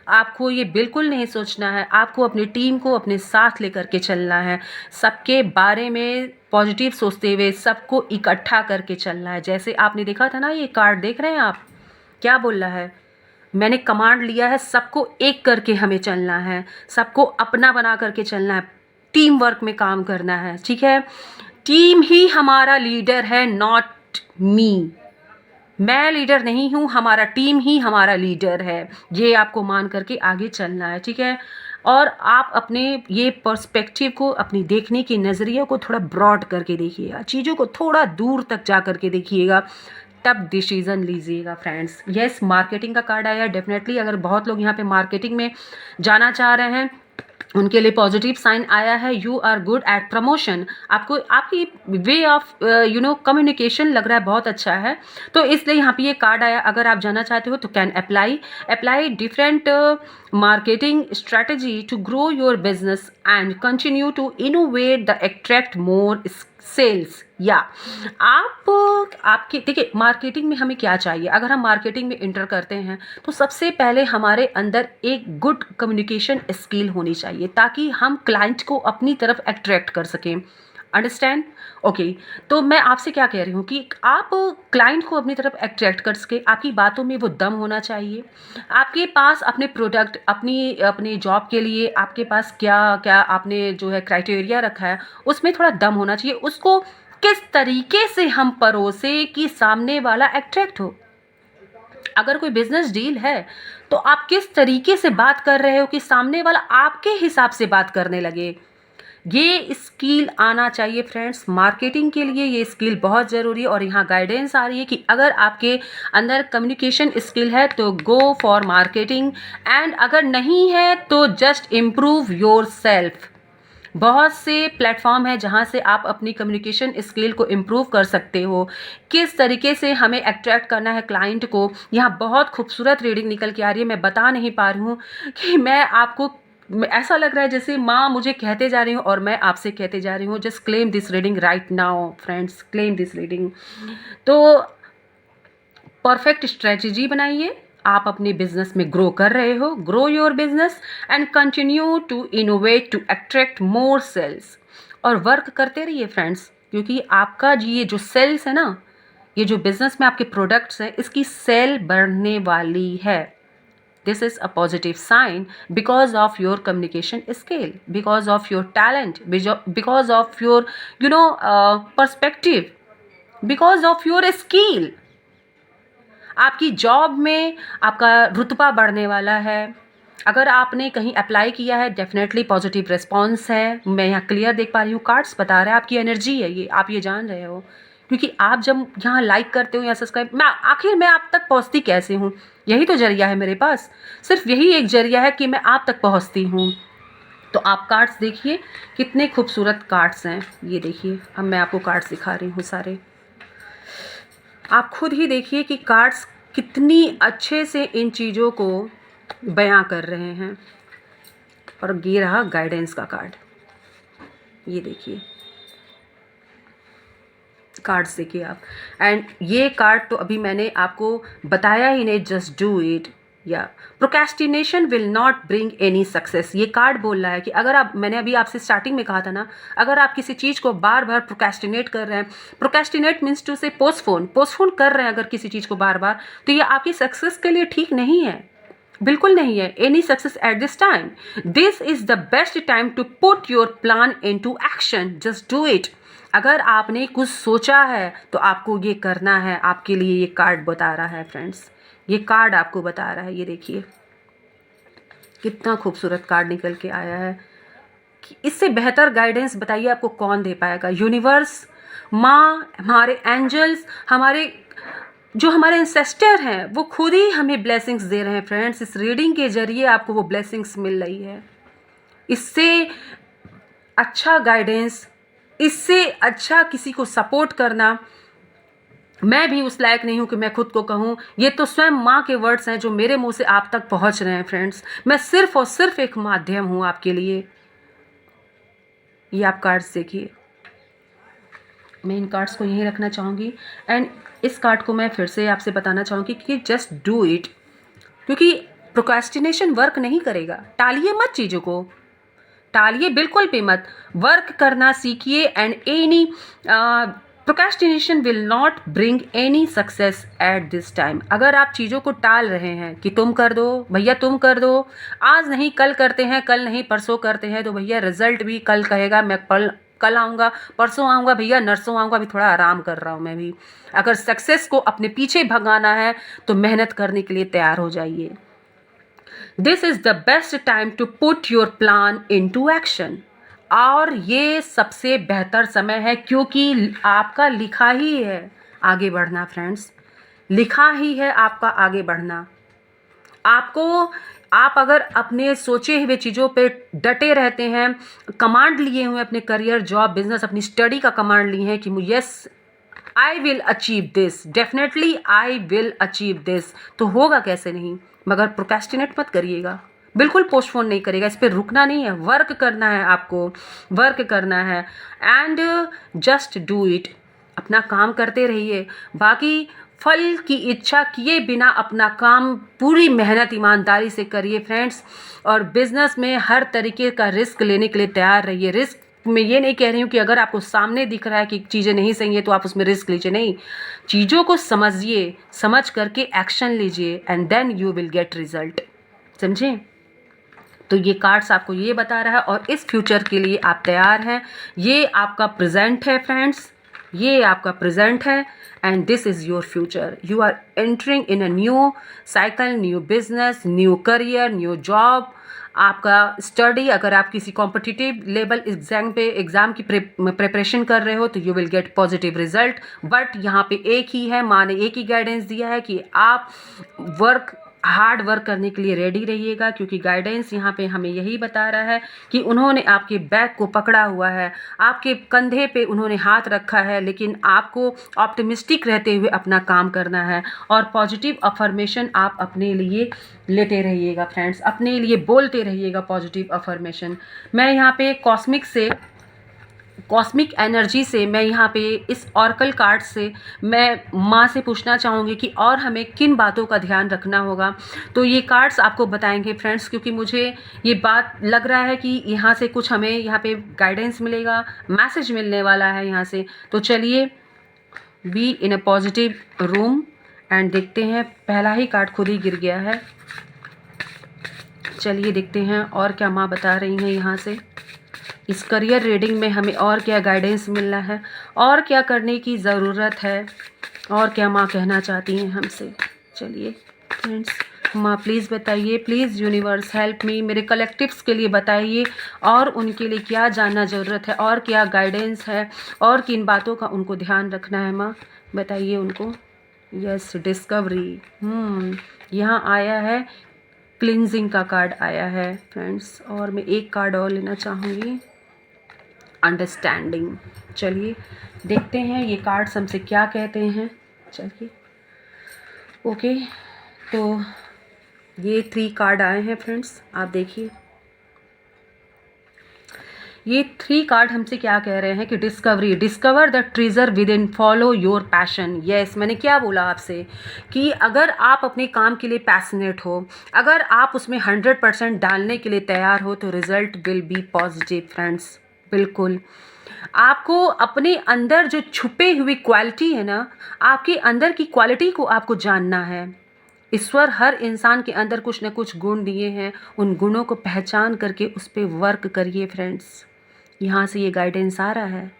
आपको ये बिल्कुल नहीं सोचना है। आपको अपनी टीम को अपने साथ लेकर के चलना है, सबके बारे में पॉजिटिव सोचते हुए सबको इकट्ठा करके चलना है। जैसे आपने देखा था ना, ये कार्ड देख रहे हैं आप, क्या बोल रहा है, मैंने कमांड लिया है सबको एक करके हमें चलना है, सबको अपना बना करके चलना है, टीम वर्क में काम करना है, ठीक है। टीम ही हमारा लीडर है, नॉट मी। मैं लीडर नहीं हूँ, हमारा टीम ही हमारा लीडर है। ये आपको मान करके आगे चलना है, ठीक है। और आप अपने ये पर्सपेक्टिव को, अपनी देखने की नज़रिए को थोड़ा ब्रॉड करके देखिएगा, चीज़ों को थोड़ा दूर तक जा करके देखिएगा, तब डिसीजन लीजिएगा फ्रेंड्स। यस, मार्केटिंग का कार्ड आया, डेफिनेटली अगर बहुत लोग यहाँ पे मार्केटिंग में जाना चाह रहे हैं उनके लिए पॉजिटिव साइन आया है। You are good at promotion, आपको आपकी वे ऑफ कम्युनिकेशन लग रहा है बहुत अच्छा है, तो इसलिए यहाँ पे ये कार्ड आया। अगर आप जाना चाहते हो तो can apply different marketing strategy to grow your business and continue to innovate the attract more sales. या आपके देखिए, मार्केटिंग में हमें क्या चाहिए, अगर हम मार्केटिंग में इंटर करते हैं तो सबसे पहले हमारे अंदर एक गुड कम्युनिकेशन स्किल होनी चाहिए, ताकि हम क्लाइंट को अपनी तरफ अट्रैक्ट कर सकें। अंडरस्टैंड? ओके, तो मैं आपसे क्या कह रही हूँ कि आप क्लाइंट को अपनी तरफ अट्रैक्ट कर सके, आपकी बातों में वो दम होना चाहिए। आपके पास अपने प्रोडक्ट, अपनी जॉब के लिए आपके पास क्या क्या आपने जो है क्राइटेरिया रखा है, उसमें थोड़ा दम होना चाहिए। उसको किस तरीके से हम परोसे कि सामने वाला अट्रैक्ट हो। अगर कोई बिजनेस डील है तो आप किस तरीके से बात कर रहे हो कि सामने वाला आपके हिसाब से बात करने लगे, ये स्किल आना चाहिए फ्रेंड्स। मार्केटिंग के लिए ये स्किल बहुत ज़रूरी है। और यहाँ गाइडेंस आ रही है कि अगर आपके अंदर कम्युनिकेशन स्किल है तो गो फॉर मार्केटिंग, एंड अगर नहीं है तो जस्ट इम्प्रूव योर सेल्फ। बहुत से प्लेटफॉर्म है जहाँ से आप अपनी कम्युनिकेशन स्किल को इम्प्रूव कर सकते हो। किस तरीके से हमें अट्रैक्ट करना है क्लाइंट को, यहाँ बहुत खूबसूरत रीडिंग निकल के आ रही है। मैं बता नहीं पा रही हूँ कि मैं आपको, ऐसा लग रहा है जैसे माँ मुझे कहते जा रही हूँ और मैं आपसे कहते जा रही हूँ। Just claim this reading right now friends, claim this reading. तो परफेक्ट स्ट्रेटजी बनाइए। आप अपने बिजनेस में ग्रो कर रहे हो, grow your business and continue to innovate to attract more sales. और वर्क करते रहिए फ्रेंड्स, क्योंकि आपका ये जो सेल्स है ना, ये जो बिजनेस में आपके प्रोडक्ट्स हैं, इसकी सेल बढ़ने वाली है। This is a positive sign because of your communication skill, because of your talent, because of your perspective, because of your skill. आपकी जॉब में आपका रुतबा बढ़ने वाला है। अगर आपने कहीं अप्लाई किया है, डेफिनेटली पॉजिटिव रिस्पॉन्स है। मैं यहाँ क्लियर देख पा रही हूँ, कार्ड्स बता रहे हैं आपकी एनर्जी है ये, आप ये जान रहे हो। क्योंकि आप जब यहाँ लाइक करते हो या सब्सक्राइब, मैं आप तक पहुँचती कैसे हूँ, यही तो जरिया है मेरे पास। सिर्फ यही एक जरिया है कि मैं आप तक पहुँचती हूँ। तो आप कार्ड्स देखिए, कितने खूबसूरत कार्ड्स हैं। ये देखिए, अब मैं आपको कार्ड्स दिखा रही हूँ सारे। आप खुद ही देखिए कि कार्ड्स कितनी अच्छे से इन चीज़ों को बयां कर रहे हैं। और ये रहा गाइडेंस का कार्ड, ये देखिए कार्ड्स देखिए आप। एंड ये कार्ड तो अभी मैंने आपको बताया ही नहीं, जस्ट डू इट। या procrastination will not bring any success. ये कार्ड बोल रहा है कि अगर आप, मैंने अभी आपसे स्टार्टिंग में कहा था ना, अगर आप किसी चीज़ को बार बार प्रोक्रेस्टिनेट कर रहे हैं, प्रोक्रेस्टिनेट मीन्स टू से पोस्टपोन कर रहे हैं अगर किसी चीज़ को बार बार, तो ये आपकी सक्सेस के लिए ठीक नहीं है, बिल्कुल नहीं है। Any success at this time, this is the best time to put your plan into action, just do it. अगर आपने कुछ सोचा है तो आपको ये करना है। आपके लिए ये कार्ड बता रहा है फ्रेंड्स, ये कार्ड आपको बता रहा है। ये देखिए कितना खूबसूरत कार्ड निकल के आया है। कि इससे बेहतर गाइडेंस बताइए आपको कौन दे पाएगा। यूनिवर्स, माँ, हमारे एंजल्स, हमारे जो हमारे इंसेस्टर हैं वो खुद ही हमें ब्लेसिंग्स दे रहे हैं फ्रेंड्स। इस रीडिंग के जरिए आपको वो ब्लेसिंग्स मिल रही है। इससे अच्छा गाइडेंस, इससे अच्छा किसी को सपोर्ट करना मैं भी उस लायक नहीं हूँ कि मैं खुद को कहूँ। ये तो स्वयं माँ के वर्ड्स हैं जो मेरे मुंह से आप तक पहुँच रहे हैं फ्रेंड्स। मैं सिर्फ और सिर्फ एक माध्यम हूँ आपके लिए। ये आप कार्ड्स देखिए, मैं इन कार्ड्स को यहीं रखना चाहूँगी। एंड इस कार्ड को मैं फिर से आपसे बताना चाहूँगी कि जस्ट डू इट, क्योंकि प्रोक्रेस्टिनेशन वर्क नहीं करेगा। टालिए मत चीज़ों को, टालिए बिल्कुल भी मत, वर्क करना सीखिए। And any procrastination will not bring any success at this time. अगर आप चीज़ों को टाल रहे हैं कि तुम कर दो भैया, तुम कर दो, आज नहीं कल करते हैं, कल नहीं परसों करते हैं, तो भैया रिजल्ट भी कल कहेगा मैं कल आऊँगा, परसों आऊँगा भैया, नरसों आऊँगा, अभी थोड़ा आराम कर रहा हूँ मैं भी। अगर सक्सेस को अपने पीछे भगाना है तो मेहनत करने के लिए तैयार हो जाइए। This is the best time to put your plan into action. और ये सबसे बेहतर समय है, क्योंकि आपका लिखा ही है आगे बढ़ना फ्रेंड्स, लिखा ही है आपका आगे बढ़ना। आपको, आप अगर अपने सोचे हुए चीज़ों पे डटे रहते हैं, कमांड लिए हुए अपने करियर, जॉब, बिजनेस, अपनी स्टडी का कमांड लिए हैं कि yes I will achieve this, definitely I will achieve this, तो होगा कैसे नहीं। मगर प्रोक्रेस्टिनेट मत करिएगा, बिल्कुल पोस्टपोन नहीं करेगा, इस पर रुकना नहीं है, वर्क करना है, आपको वर्क करना है। एंड जस्ट डू इट, अपना काम करते रहिए। बाकी फल की इच्छा किए बिना अपना काम पूरी मेहनत ईमानदारी से करिए फ्रेंड्स। और बिजनेस में हर तरीके का रिस्क लेने के लिए तैयार रहिए। रिस्क मैं ये नहीं कह रही हूँ कि अगर आपको सामने दिख रहा है कि चीज़ें नहीं सही है तो आप उसमें रिस्क लीजिए, नहीं, चीज़ों को समझिए, समझ करके एक्शन लीजिए and then you will get result. समझे? तो ये कार्ड्स आपको ये बता रहा है और इस फ्यूचर के लिए आप तैयार हैं। ये आपका प्रेजेंट है फ्रेंड्स, ये आपका प्रेजेंट है and this is your future. You are entering in a new cycle, new business, new career, new job. आपका स्टडी, अगर आप किसी कॉम्पिटिटिव लेवल एग्ज़ाम की प्रिपरेशन कर रहे हो तो you will get positive result. But यहाँ पे एक ही है, माँ ने एक ही गाइडेंस दिया है कि आप हार्ड वर्क करने के लिए रेडी रहिएगा, क्योंकि गाइडेंस यहाँ पे हमें यही बता रहा है कि उन्होंने आपके बैग को पकड़ा हुआ है, आपके कंधे पे उन्होंने हाथ रखा है, लेकिन आपको ऑप्टिमिस्टिक रहते हुए अपना काम करना है और पॉजिटिव अफर्मेशन आप अपने लिए लेते रहिएगा फ्रेंड्स, अपने लिए बोलते रहिएगा पॉजिटिव अफर्मेशन। मैं यहाँ पे कॉस्मिक एनर्जी से मैं यहाँ पे इस ऑर्कल कार्ड से मैं माँ से पूछना चाहूँगी कि और हमें किन बातों का ध्यान रखना होगा। तो ये कार्ड्स आपको बताएंगे फ्रेंड्स, क्योंकि मुझे ये बात लग रहा है कि यहाँ से कुछ हमें यहाँ पे गाइडेंस मिलेगा, मैसेज मिलने वाला है यहाँ से। तो चलिए, be in a positive room and देखते हैं। पहला ही कार्ड खुद ही गिर गया है। चलिए देखते हैं और क्या माँ बता रही हैं यहाँ से। इस करियर रीडिंग में हमें और क्या गाइडेंस मिलना है, और क्या करने की ज़रूरत है, और क्या माँ कहना चाहती हैं हमसे। चलिए फ्रेंड्स, माँ प्लीज़ बताइए, प्लीज़ यूनिवर्स हेल्प मी, मेरे कलेक्टिव्स के लिए बताइए और उनके लिए क्या जानना ज़रूरत है, और क्या गाइडेंस है, और किन बातों का उनको ध्यान रखना है। माँ बताइए उनको। Yes, discovery. यहाँ आया है क्लिनजिंग का कार्ड आया है फ्रेंड्स, और मैं एक कार्ड और लेना चाहूँगी, अंडरस्टैंडिंग। चलिए देखते हैं ये कार्ड्स हमसे क्या कहते हैं। चलिए ओके, तो ये 3 कार्ड आए हैं फ्रेंड्स, आप देखिए ये 3 कार्ड हमसे क्या कह रहे हैं कि discovery, discover the treasure with in, follow your passion. Yes, मैंने क्या बोला आपसे कि अगर आप अपने काम के लिए पैशनेट हो, अगर आप उसमें 100% डालने के लिए तैयार हो, तो result will be positive friends. बिल्कुल, आपको अपने अंदर जो छुपे हुई क्वालिटी है ना, आपके अंदर की क्वालिटी को आपको जानना है। ईश्वर हर इंसान के अंदर कुछ न कुछ गुण दिए हैं, उन गुणों को पहचान करके उस पर वर्क करिए फ्रेंड्स। यहाँ से ये गाइडेंस आ रहा है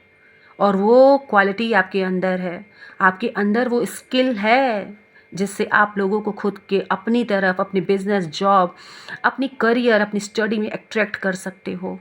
और वो क्वालिटी आपके अंदर है, आपके अंदर वो स्किल है जिससे आप लोगों को खुद के अपनी तरफ, अपनी बिजनेस, जॉब, अपनी करियर, अपनी स्टडी में अट्रैक्ट कर सकते हो।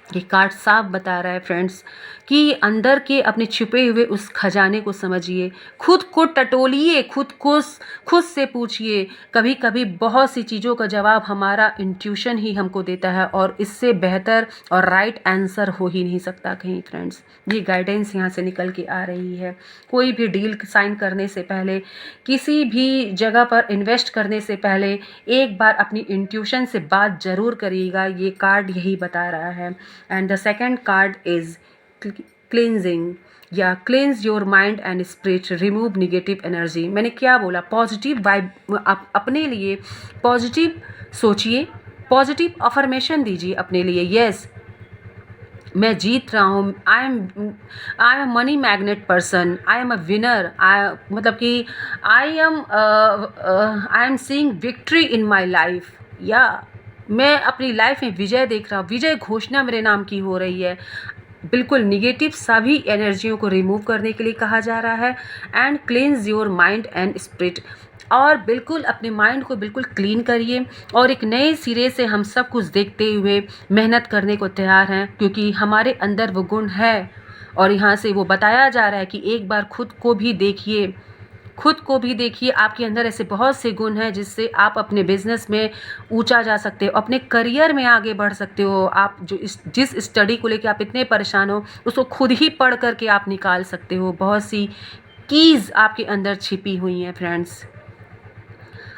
ये कार्ड साफ बता रहा है फ्रेंड्स कि अंदर के अपने छुपे हुए उस खजाने को समझिए, खुद को टटोलिए, खुद से पूछिए। कभी कभी बहुत सी चीज़ों का जवाब हमारा इंट्यूशन ही हमको देता है और इससे बेहतर और राइट आंसर हो ही नहीं सकता कहीं फ्रेंड्स। ये गाइडेंस यहाँ से निकल के आ रही है। कोई भी डील साइन करने से पहले, किसी भी जगह पर इन्वेस्ट करने से पहले एक बार अपनी इंट्यूशन से बात ज़रूर करिएगा, ये कार्ड यही बता रहा है। And the second card is cleansing या cleanse your mind and spirit, remove negative energy. मैंने क्या बोला, पॉजिटिव वाइब अपने लिए पॉजिटिव सोचिए, पॉजिटिव अफर्मेशन दीजिए अपने लिए। यस, मैं जीत रहा हूँ, I am money magnet person, I am a winner, मतलब कि I am seeing victory in my life, या मैं अपनी लाइफ में विजय देख रहा हूँ, विजय घोषणा मेरे नाम की हो रही है। बिल्कुल निगेटिव सभी एनर्जियों को रिमूव करने के लिए कहा जा रहा है। And क्लींस your mind and spirit, और बिल्कुल अपने माइंड को बिल्कुल क्लीन करिए और एक नए सिरे से हम सब कुछ देखते हुए मेहनत करने को तैयार हैं, क्योंकि हमारे अंदर वो गुण है। और यहाँ से वो बताया जा रहा है कि एक बार खुद को भी देखिए, खुद को भी देखिए। आपके अंदर ऐसे बहुत से गुण हैं जिससे आप अपने बिजनेस में ऊंचा जा सकते हो, अपने करियर में आगे बढ़ सकते हो। आप जो जिस स्टडी को लेकर आप इतने परेशान हो, उसको खुद ही पढ़ करके आप निकाल सकते हो। बहुत सी कीज़ आपके अंदर छिपी हुई हैं फ्रेंड्स।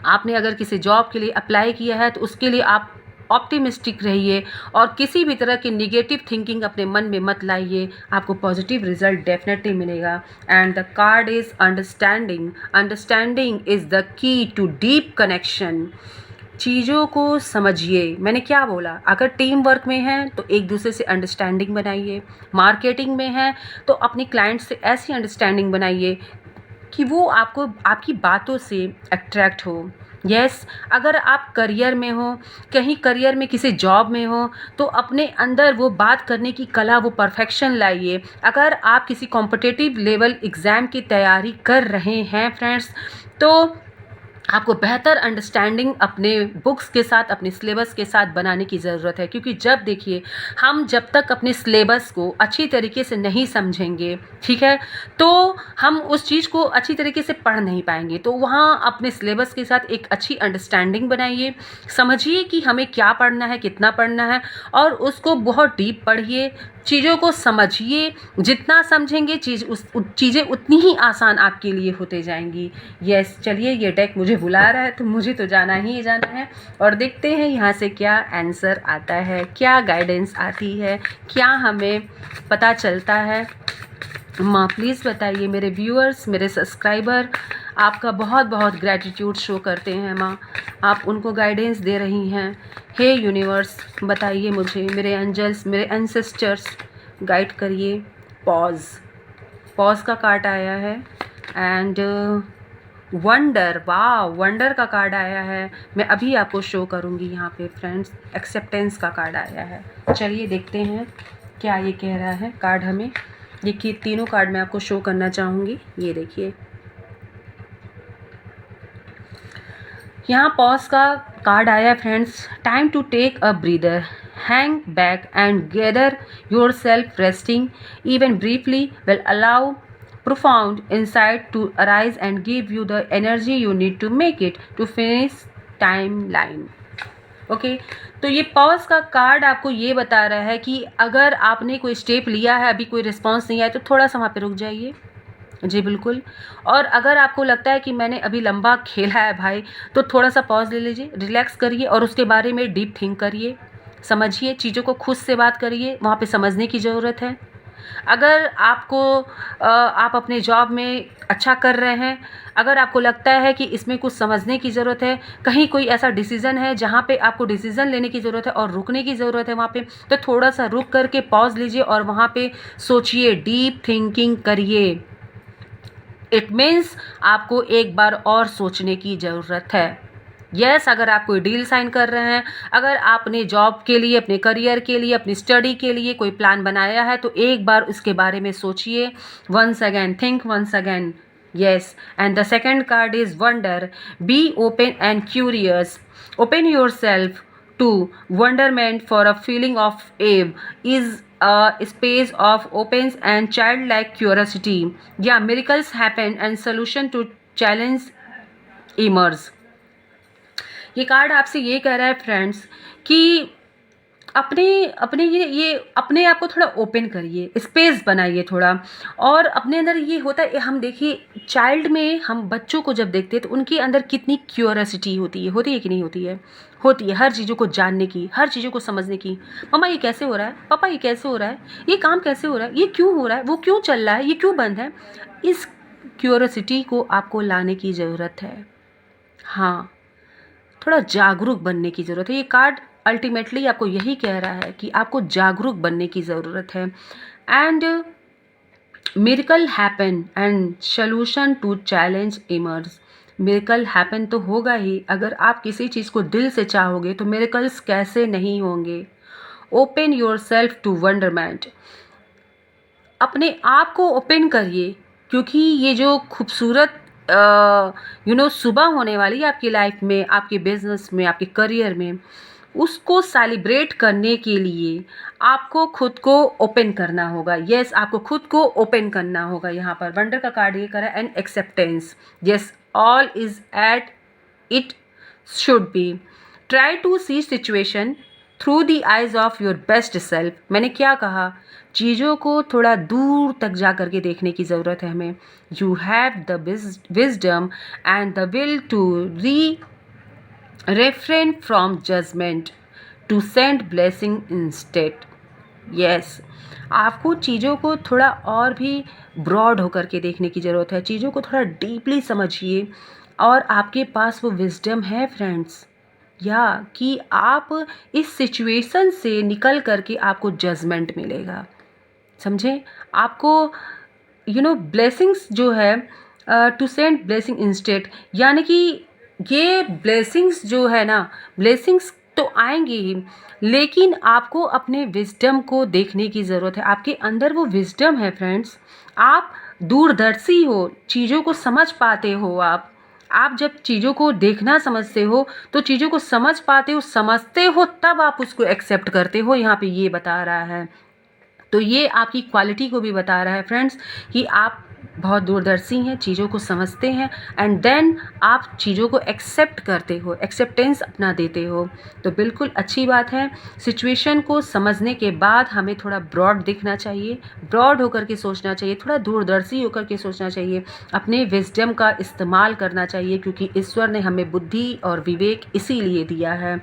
आपने अगर किसी जॉब के लिए अप्लाई किया है तो उसके लिए आप ऑप्टिमिस्टिक रहिए और किसी भी तरह की निगेटिव थिंकिंग अपने मन में मत लाइए, आपको पॉजिटिव रिजल्ट डेफिनेटली मिलेगा। And the card is understanding, understanding is the key to deep connection. चीज़ों को समझिए। मैंने क्या बोला, अगर टीम वर्क में है तो एक दूसरे से अंडरस्टैंडिंग बनाइए, मार्केटिंग में है तो अपने क्लाइंट से ऐसी अंडरस्टैंडिंग बनाइए कि वो आपको आपकी बातों से अट्रैक्ट हो। यस, अगर आप करियर में हो, कहीं करियर में किसी जॉब में हो, तो अपने अंदर वो बात करने की कला, वो परफेक्शन लाइए। अगर आप किसी कॉम्पिटिटिव लेवल एग्ज़ाम की तैयारी कर रहे हैं फ्रेंड्स, तो आपको बेहतर अंडरस्टैंडिंग अपने बुक्स के साथ, अपने सिलेबस के साथ बनाने की ज़रूरत है। क्योंकि जब देखिए, हम जब तक अपने सिलेबस को अच्छी तरीके से नहीं समझेंगे, ठीक है, तो हम उस चीज़ को अच्छी तरीके से पढ़ नहीं पाएंगे। तो वहाँ अपने सिलेबस के साथ एक अच्छी अंडरस्टैंडिंग बनाइए, समझिए कि हमें क्या पढ़ना है, कितना पढ़ना है, और उसको बहुत डीप पढ़िए, चीज़ों को समझिए। जितना समझेंगे चीज़ें उतनी ही आसान आपके लिए होते जाएंगी। यस, चलिए, ये डेक मुझे बुला रहा है तो मुझे तो जाना ही जाना है, और देखते हैं यहाँ से क्या आंसर आता है, क्या गाइडेंस आती है, क्या हमें पता चलता है। माँ प्लीज़ बताइए, मेरे व्यूअर्स, मेरे सब्सक्राइबर आपका बहुत बहुत ग्रैटिट्यूड शो करते हैं माँ, आप उनको गाइडेंस दे रही हैं। हे यूनिवर्स, बताइए मुझे, मेरे एंजल्स, मेरे एंसेस्टर्स, गाइड करिए। पॉज का कार्ड आया है। एंड वंडर, वाह, वंडर का कार्ड आया है। मैं अभी आपको शो करूँगी यहाँ पे फ्रेंड्स। एक्सेप्टेंस का कार्ड आया है। चलिए देखते हैं क्या ये कह रहा है कार्ड हमें। देखिए, तीनों कार्ड मैं आपको शो करना चाहूँगी। ये देखिए, यहाँ पॉज का कार्ड आया friends. Time to take a breather, hang back and gather your self, resting even briefly will allow profound insight to arise and give you the energy you need to make it to finish timeline. Okay, तो ये pause का card आपको ये बता रहा है कि अगर आपने कोई स्टेप लिया है, अभी कोई रिस्पॉन्स नहीं आया, तो थोड़ा सा वहाँ पे रुक जाइए। जी बिल्कुल। और अगर आपको लगता है कि मैंने अभी लंबा खेला है भाई, तो थोड़ा सा पॉज ले लीजिए, रिलैक्स करिए और उसके बारे में डीप थिंक करिए, समझिए, चीज़ों को खुद से बात करिए, वहाँ पे समझने की ज़रूरत है। अगर आपको आप अपने जॉब में अच्छा कर रहे हैं, अगर आपको लगता है कि इसमें कुछ समझने की ज़रूरत है, कहीं कोई ऐसा डिसीज़न है जहाँ पे आपको डिसीज़न लेने की ज़रूरत है और रुकने की ज़रूरत है वहाँ पे, तो थोड़ा सा रुक करके पॉज लीजिए और वहाँ पे सोचिए, डीप थिंकिंग करिए। इट मीन्स आपको एक बार और सोचने की ज़रूरत है। यस, अगर आप कोई डील साइन कर रहे हैं, अगर आपने जॉब के लिए, अपने करियर के लिए, अपनी स्टडी के लिए कोई प्लान बनाया है, तो एक बार उसके बारे में सोचिए। Once again think, once again. Yes, and the second card is wonder, be open and curious, open your self, to wonderment for a feeling of awe is a space of opens and childlike curiosity. Yeah, miracles happen and solution to challenge emerge. ये card आपसे ये कह रहा है friends कि अपने अपने ये अपने आप को थोड़ा ओपन करिए, स्पेस बनाइए थोड़ा, और अपने अंदर ये होता है, हम देखिए चाइल्ड में हम बच्चों को जब देखते हैं तो उनके अंदर कितनी क्यूरियोसिटी होती है कि नहीं होती है? होती है, हर चीज़ों को जानने की, हर चीज़ों को समझने की। मम्मा ये कैसे हो रहा है, पापा ये कैसे हो रहा है, ये काम कैसे हो रहा है, ये क्यों हो रहा है, वो क्यों चल रहा है, ये क्यों बंद है। इस क्यूरियोसिटी को आपको लाने की ज़रूरत है। हाँ, थोड़ा जागरूक बनने की ज़रूरत है। ये कार्ड अल्टीमेटली आपको यही कह रहा है कि आपको जागरूक बनने की ज़रूरत है। And miracle happen and solution to challenge emerge. Miracle happen तो होगा ही, अगर आप किसी चीज़ को दिल से चाहोगे तो मिरेकल्स कैसे नहीं होंगे। Open your self to wonderment. अपने आप को ओपन करिए, क्योंकि ये जो खूबसूरत सुबह होने वाली है आपकी लाइफ में, आपके बिजनेस में, आपके करियर में, उसको सेलिब्रेट करने के लिए आपको खुद को ओपन करना होगा। यस, आपको खुद को ओपन करना होगा। यहाँ पर वंडर का कार्ड ये करा and acceptance. Yes, all is at it should be. Try to see situation through the eyes of your best self. मैंने क्या कहा, चीज़ों को थोड़ा दूर तक जा कर के देखने की ज़रूरत है हमें। You have the wisdom and the will to refrain from judgment to send blessing instead. yes, आपको चीज़ों को थोड़ा और भी ब्रॉड होकर के देखने की ज़रूरत है। चीज़ों को थोड़ा डीपली समझिए, और आपके पास वो विजडम है फ्रेंड्स, या कि आप इस सिचुएशन से निकल करके आपको जजमेंट मिलेगा। समझे? आपको ब्लेसिंग्स जो है टू सेंड ब्लेसिंग इंस्टेड, यानी कि ये ब्लेसिंग्स जो है ना, ब्लेसिंग्स तो आएंगी ही, लेकिन आपको अपने विजडम को देखने की ज़रूरत है। आपके अंदर वो विजडम है फ्रेंड्स, आप दूरदर्शी हो, चीज़ों को समझ पाते हो। आप जब चीज़ों को देखना समझते हो तो चीज़ों को समझ पाते हो, समझते हो, तब आप उसको एक्सेप्ट करते हो। यहाँ पे ये बता रहा है, तो ये आपकी क्वालिटी को भी बता रहा है फ्रेंड्स कि आप बहुत दूरदर्शी हैं, चीज़ों को समझते हैं, एंड देन आप चीज़ों को एक्सेप्ट करते हो, एक्सेप्टेंस अपना देते हो। तो बिल्कुल अच्छी बात है। सिचुएशन को समझने के बाद हमें थोड़ा ब्रॉड दिखना चाहिए, ब्रॉड होकर के सोचना चाहिए, थोड़ा दूरदर्शी होकर के सोचना चाहिए, अपने विजडम का इस्तेमाल करना चाहिए, क्योंकि ईश्वर ने हमें बुद्धि और विवेक इसीलिए दिया है।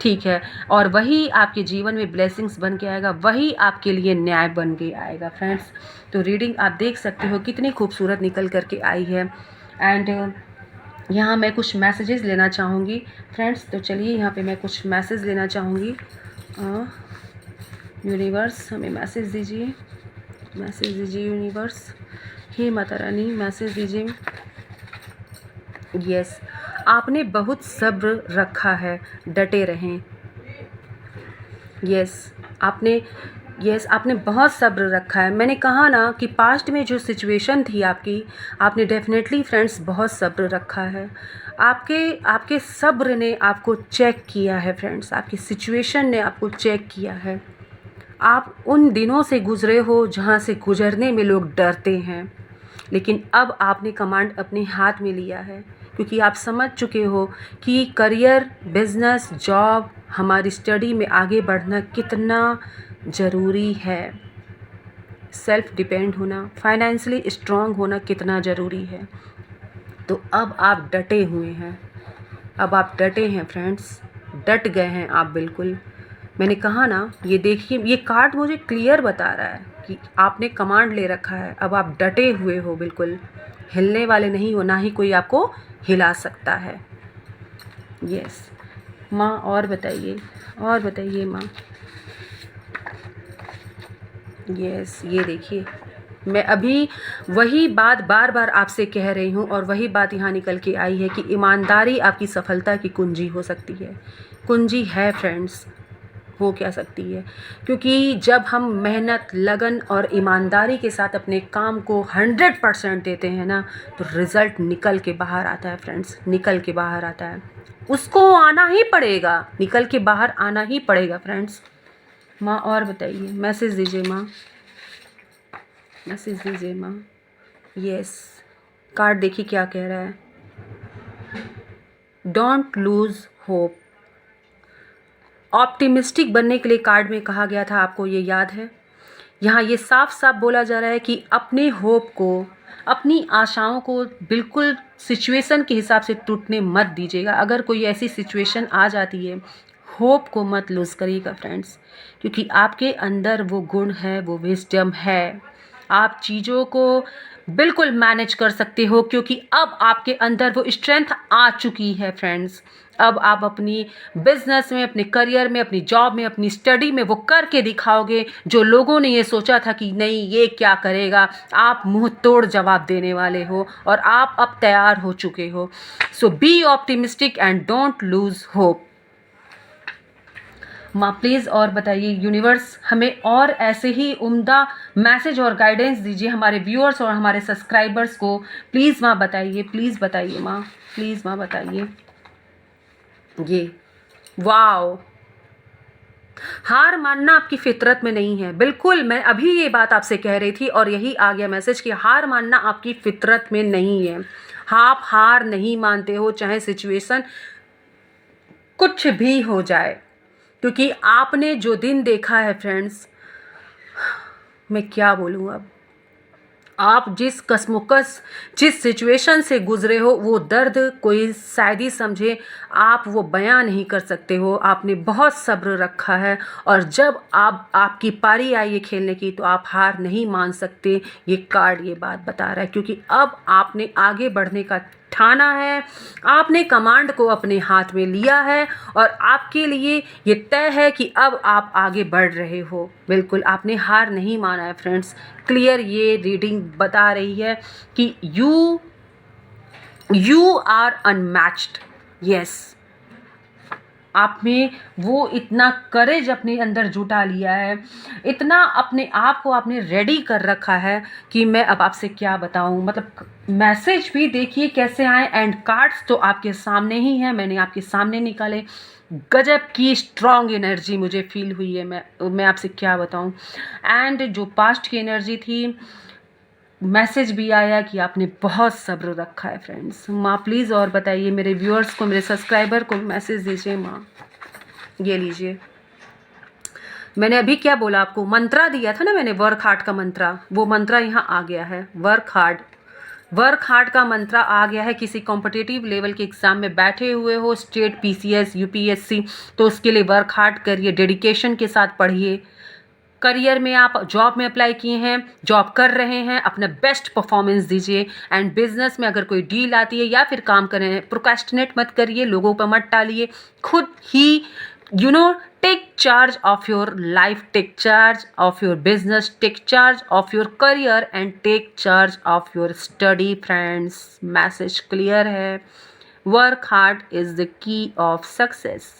ठीक है, और वही आपके जीवन में ब्लेसिंग्स बन के आएगा, वही आपके लिए न्याय बन के आएगा फ्रेंड्स। तो रीडिंग आप देख सकते हो कितनी खूबसूरत निकल करके आई है। एंड यहाँ मैं कुछ मैसेजेस लेना चाहूँगी फ्रेंड्स, तो चलिए यहाँ पे मैं कुछ मैसेज लेना चाहूँगी। यूनिवर्स हमें मैसेज दीजिए यूनिवर्स, हे माता रानी मैसेज दीजिए। यस, आपने बहुत सब्र रखा है, डटे रहें। यस, आपने बहुत सब्र रखा है। मैंने कहा ना कि पास्ट में जो सिचुएशन थी आपकी, आपने डेफिनेटली फ्रेंड्स बहुत सब्र रखा है। आपके सब्र ने आपको चेक किया है फ्रेंड्स, आपकी सिचुएशन ने आपको चेक किया है। आप उन दिनों से गुजरे हो जहाँ से गुजरने में लोग डरते हैं, लेकिन अब आपने कमांड अपने हाथ में लिया है, क्योंकि आप समझ चुके हो कि करियर, बिजनेस, जॉब, हमारी स्टडी में आगे बढ़ना कितना ज़रूरी है। सेल्फ डिपेंड होना, फाइनेंशियली स्ट्रांग होना कितना ज़रूरी है। तो अब आप डटे हुए हैं, अब आप डटे हैं फ्रेंड्स, डट गए हैं आप बिल्कुल। मैंने कहा ना, ये देखिए, ये कार्ड मुझे क्लियर बता रहा है कि आपने कमांड ले रखा है, अब आप डटे हुए हो, बिल्कुल हिलने वाले नहीं हो, ना ही कोई आपको हिला सकता है। यस माँ, और बताइए माँ। यस, ये देखिए, मैं अभी वही बात बार बार आपसे कह रही हूँ, और वही बात यहाँ निकल के आई है कि ईमानदारी आपकी सफलता की कुंजी हो सकती है। कुंजी है फ्रेंड्स, हो क्या सकती है, क्योंकि जब हम मेहनत, लगन और ईमानदारी के साथ अपने काम को 100% देते हैं ना, तो रिज़ल्ट निकल के बाहर आता है फ्रेंड्स, निकल के बाहर आता है। उसको आना ही पड़ेगा, निकल के बाहर आना ही पड़ेगा फ्रेंड्स। माँ और बताइए, मैसेज दीजिए माँ, मैसेज दीजिए माँ। यस, कार्ड देखिए क्या कह रहा है। Don't lose hope. ऑप्टिमिस्टिक बनने के लिए कार्ड में कहा गया था, आपको ये याद है। यहाँ ये साफ साफ बोला जा रहा है कि अपने होप को, अपनी आशाओं को बिल्कुल सिचुएशन के हिसाब से टूटने मत दीजिएगा। अगर कोई ऐसी सिचुएशन आ जाती है, होप को मत लूज़ करिएगा फ्रेंड्स, क्योंकि आपके अंदर वो गुण है, वो विजडम है। आप चीज़ों को बिल्कुल मैनेज कर सकते हो, क्योंकि अब आपके अंदर वो स्ट्रेंथ आ चुकी है फ्रेंड्स। अब आप अपनी बिजनेस में, अपने करियर में, अपनी जॉब में, अपनी स्टडी में वो करके दिखाओगे जो लोगों ने ये सोचा था कि नहीं ये क्या करेगा। आप मुंह तोड़ जवाब देने वाले हो और आप अब तैयार हो चुके हो। So be optimistic and don't lose hope. माँ प्लीज़ और बताइए, यूनिवर्स हमें और ऐसे ही उम्दा मैसेज और गाइडेंस दीजिए हमारे व्यूअर्स और हमारे सब्सक्राइबर्स को। प्लीज़ माँ बताइए, प्लीज़ बताइए माँ, प्लीज़ माँ बताइए। ये वाओ, हार मानना आपकी फितरत में नहीं है। बिल्कुल, मैं अभी ये बात आपसे कह रही थी और यही आ गया मैसेज कि हार मानना आपकी फितरत में नहीं है। आप हार नहीं मानते हो, चाहे सिचुएशन कुछ भी हो जाए, क्योंकि आपने जो दिन देखा है फ्रेंड्स, मैं क्या बोलूँ अब। आप जिस कसमुकस, जिस सिचुएशन से गुजरे हो, वो दर्द कोई शायद ही समझे, आप वो बयां नहीं कर सकते हो। आपने बहुत सब्र रखा है और जब आपकी पारी आई है खेलने की, तो आप हार नहीं मान सकते। ये कार्ड ये बात बता रहा है, क्योंकि अब आपने आगे बढ़ने का ठाना है, आपने कमांड को अपने हाथ में लिया है और आपके लिए ये तय है कि अब आप आगे बढ़ रहे हो। बिल्कुल आपने हार नहीं माना है फ्रेंड्स। क्लियर ये रीडिंग बता रही है कि यू आर अनमैच्ड। यस, आप में वो इतना करेज अपने अंदर जुटा लिया है, इतना अपने आप को आपने रेडी कर रखा है कि मैं अब आपसे क्या बताऊं। मतलब मैसेज भी देखिए कैसे आए, एंड कार्ड्स तो आपके सामने ही हैं, मैंने आपके सामने निकाले। गजब की स्ट्रॉन्ग एनर्जी मुझे फील हुई है, मैं आपसे क्या बताऊं। एंड जो पास्ट की एनर्जी थी, मैसेज भी आया कि आपने बहुत सब्र रखा है फ्रेंड्स। माँ प्लीज़ और बताइए, मेरे व्यूअर्स को, मेरे सब्सक्राइबर को मैसेज दीजिए माँ। ये लीजिए, मैंने अभी क्या बोला आपको, मंत्रा दिया था ना मैंने, वर्क हार्ड का मंत्रा, वो मंत्रा यहाँ आ गया है। वर्क हार्ड का मंत्रा आ गया है। किसी कॉम्पिटिटिव लेवल के एग्ज़ाम में बैठे हुए हो, स्टेट, पीसीएस, यूपीएससी, तो उसके लिए वर्क हार्ड करिए, डेडिकेशन के साथ पढ़िए। करियर में आप जॉब में अप्लाई किए हैं, जॉब कर रहे हैं, अपना बेस्ट परफॉर्मेंस दीजिए। एंड बिजनेस में अगर कोई डील आती है या फिर काम कर रहे हैं, प्रोक्रेस्टिनेट मत करिए, लोगों पर मत टालिए, खुद ही take charge of your life, take charge of your business, take charge of your career and take charge of your study friends. Message clear है, work hard is the key of success.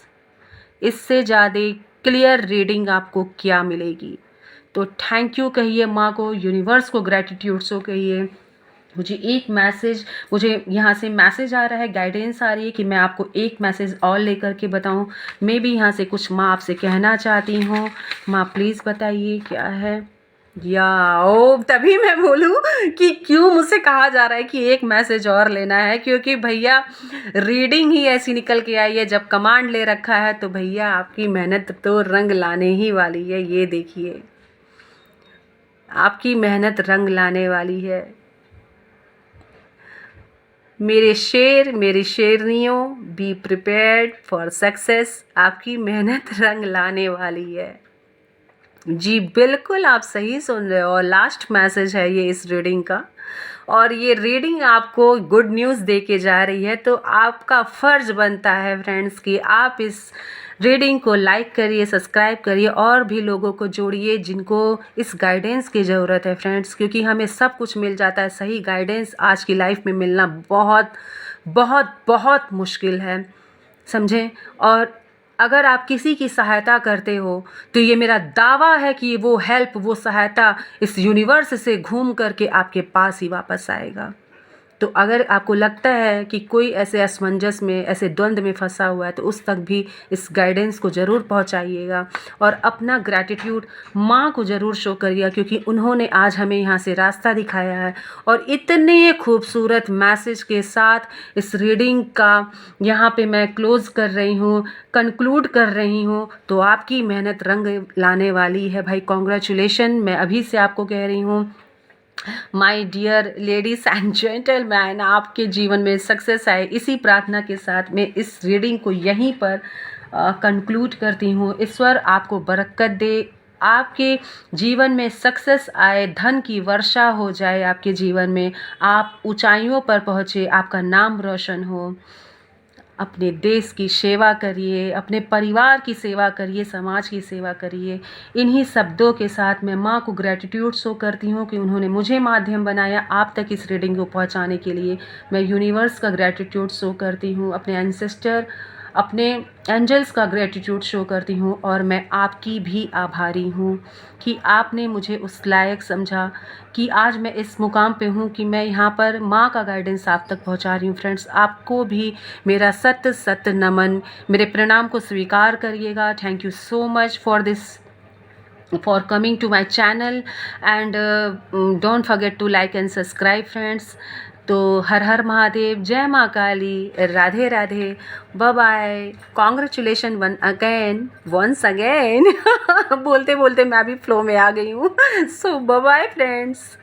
इससे ज़्यादा clear reading आपको क्या मिलेगी। तो thank you कहिए माँ को, यूनिवर्स को ग्रैटिट्यूड सो कहिए। मुझे एक मैसेज, मुझे यहाँ से मैसेज आ रहा है, गाइडेंस आ रही है कि मैं आपको एक मैसेज और लेकर के बताऊँ। मैं भी यहाँ से कुछ माँ आपसे कहना चाहती हूँ। माँ प्लीज़ बताइए क्या है। या ओ, तभी मैं बोलूँ कि क्यों मुझसे कहा जा रहा है कि एक मैसेज और लेना है, क्योंकि भैया रीडिंग ही ऐसी निकल के आई है। जब कमांड ले रखा है तो भैया आपकी मेहनत तो रंग लाने ही वाली है। ये देखिए, आपकी मेहनत रंग लाने वाली है। मेरे शेर, मेरी शेरनियों, बी प्रिपेयर्ड फॉर सक्सेस। आपकी मेहनत रंग लाने वाली है। जी बिल्कुल, आप सही सुन रहे हो। और लास्ट मैसेज है ये इस रीडिंग का, और ये रीडिंग आपको गुड न्यूज़ दे के जा रही है। तो आपका फ़र्ज़ बनता है फ्रेंड्स कि आप इस रीडिंग को लाइक करिए, सब्सक्राइब करिए और भी लोगों को जोड़िए जिनको इस गाइडेंस की ज़रूरत है फ्रेंड्स, क्योंकि हमें सब कुछ मिल जाता है, सही गाइडेंस आज की लाइफ में मिलना बहुत बहुत बहुत मुश्किल है, समझें। और अगर आप किसी की सहायता करते हो तो ये मेरा दावा है कि वो हेल्प, वो सहायता इस यूनिवर्स से घूम करके आपके पास ही वापस आएगा। तो अगर आपको लगता है कि कोई ऐसे असमंजस में, ऐसे द्वंद में फंसा हुआ है, तो उस तक भी इस गाइडेंस को ज़रूर पहुंचाइएगा और अपना ग्रैटिट्यूड माँ को ज़रूर शो करिएगा, क्योंकि उन्होंने आज हमें यहाँ से रास्ता दिखाया है। और इतने खूबसूरत मैसेज के साथ इस रीडिंग का यहाँ पे मैं क्लोज़ कर रही हूँ, कंक्लूड कर रही हूँ। तो आपकी मेहनत रंग लाने वाली है भाई, कॉन्ग्रेचुलेशन मैं अभी से आपको कह रही हूँ। My dear ladies and gentleman, आपके जीवन में सक्सेस आए, इसी प्रार्थना के साथ मैं इस रीडिंग को यहीं पर कंक्लूड करती हूँ। ईश्वर आपको बरकत दे, आपके जीवन में सक्सेस आए, धन की वर्षा हो जाए आपके जीवन में, आप ऊंचाइयों पर पहुँचे, आपका नाम रोशन हो। अपने देश की सेवा करिए, अपने परिवार की सेवा करिए, समाज की सेवा करिए। इन्हीं शब्दों के साथ मैं माँ को ग्रैटिट्यूड शो करती हूँ कि उन्होंने मुझे माध्यम बनाया आप तक इस रीडिंग को पहुँचाने के लिए। मैं यूनिवर्स का ग्रैटिट्यूड शो करती हूँ, अपने एंसेस्टर, अपने एंजल्स का ग्रैटिट्यूड शो करती हूँ, और मैं आपकी भी आभारी हूँ कि आपने मुझे उस लायक समझा कि आज मैं इस मुकाम पे हूँ कि मैं यहाँ पर माँ का गाइडेंस आप तक पहुँचा रही हूँ। फ्रेंड्स, आपको भी मेरा सत सत नमन, मेरे प्रणाम को स्वीकार करिएगा। Thank you so much for coming to my channel, and don't forget to like and subscribe friends। तो हर हर महादेव, जय माँ Kali, Radhe Radhe, bye bye, congratulation once again बोलते बोलते मैं भी फ्लो में आ गई हूँ। So bye bye friends.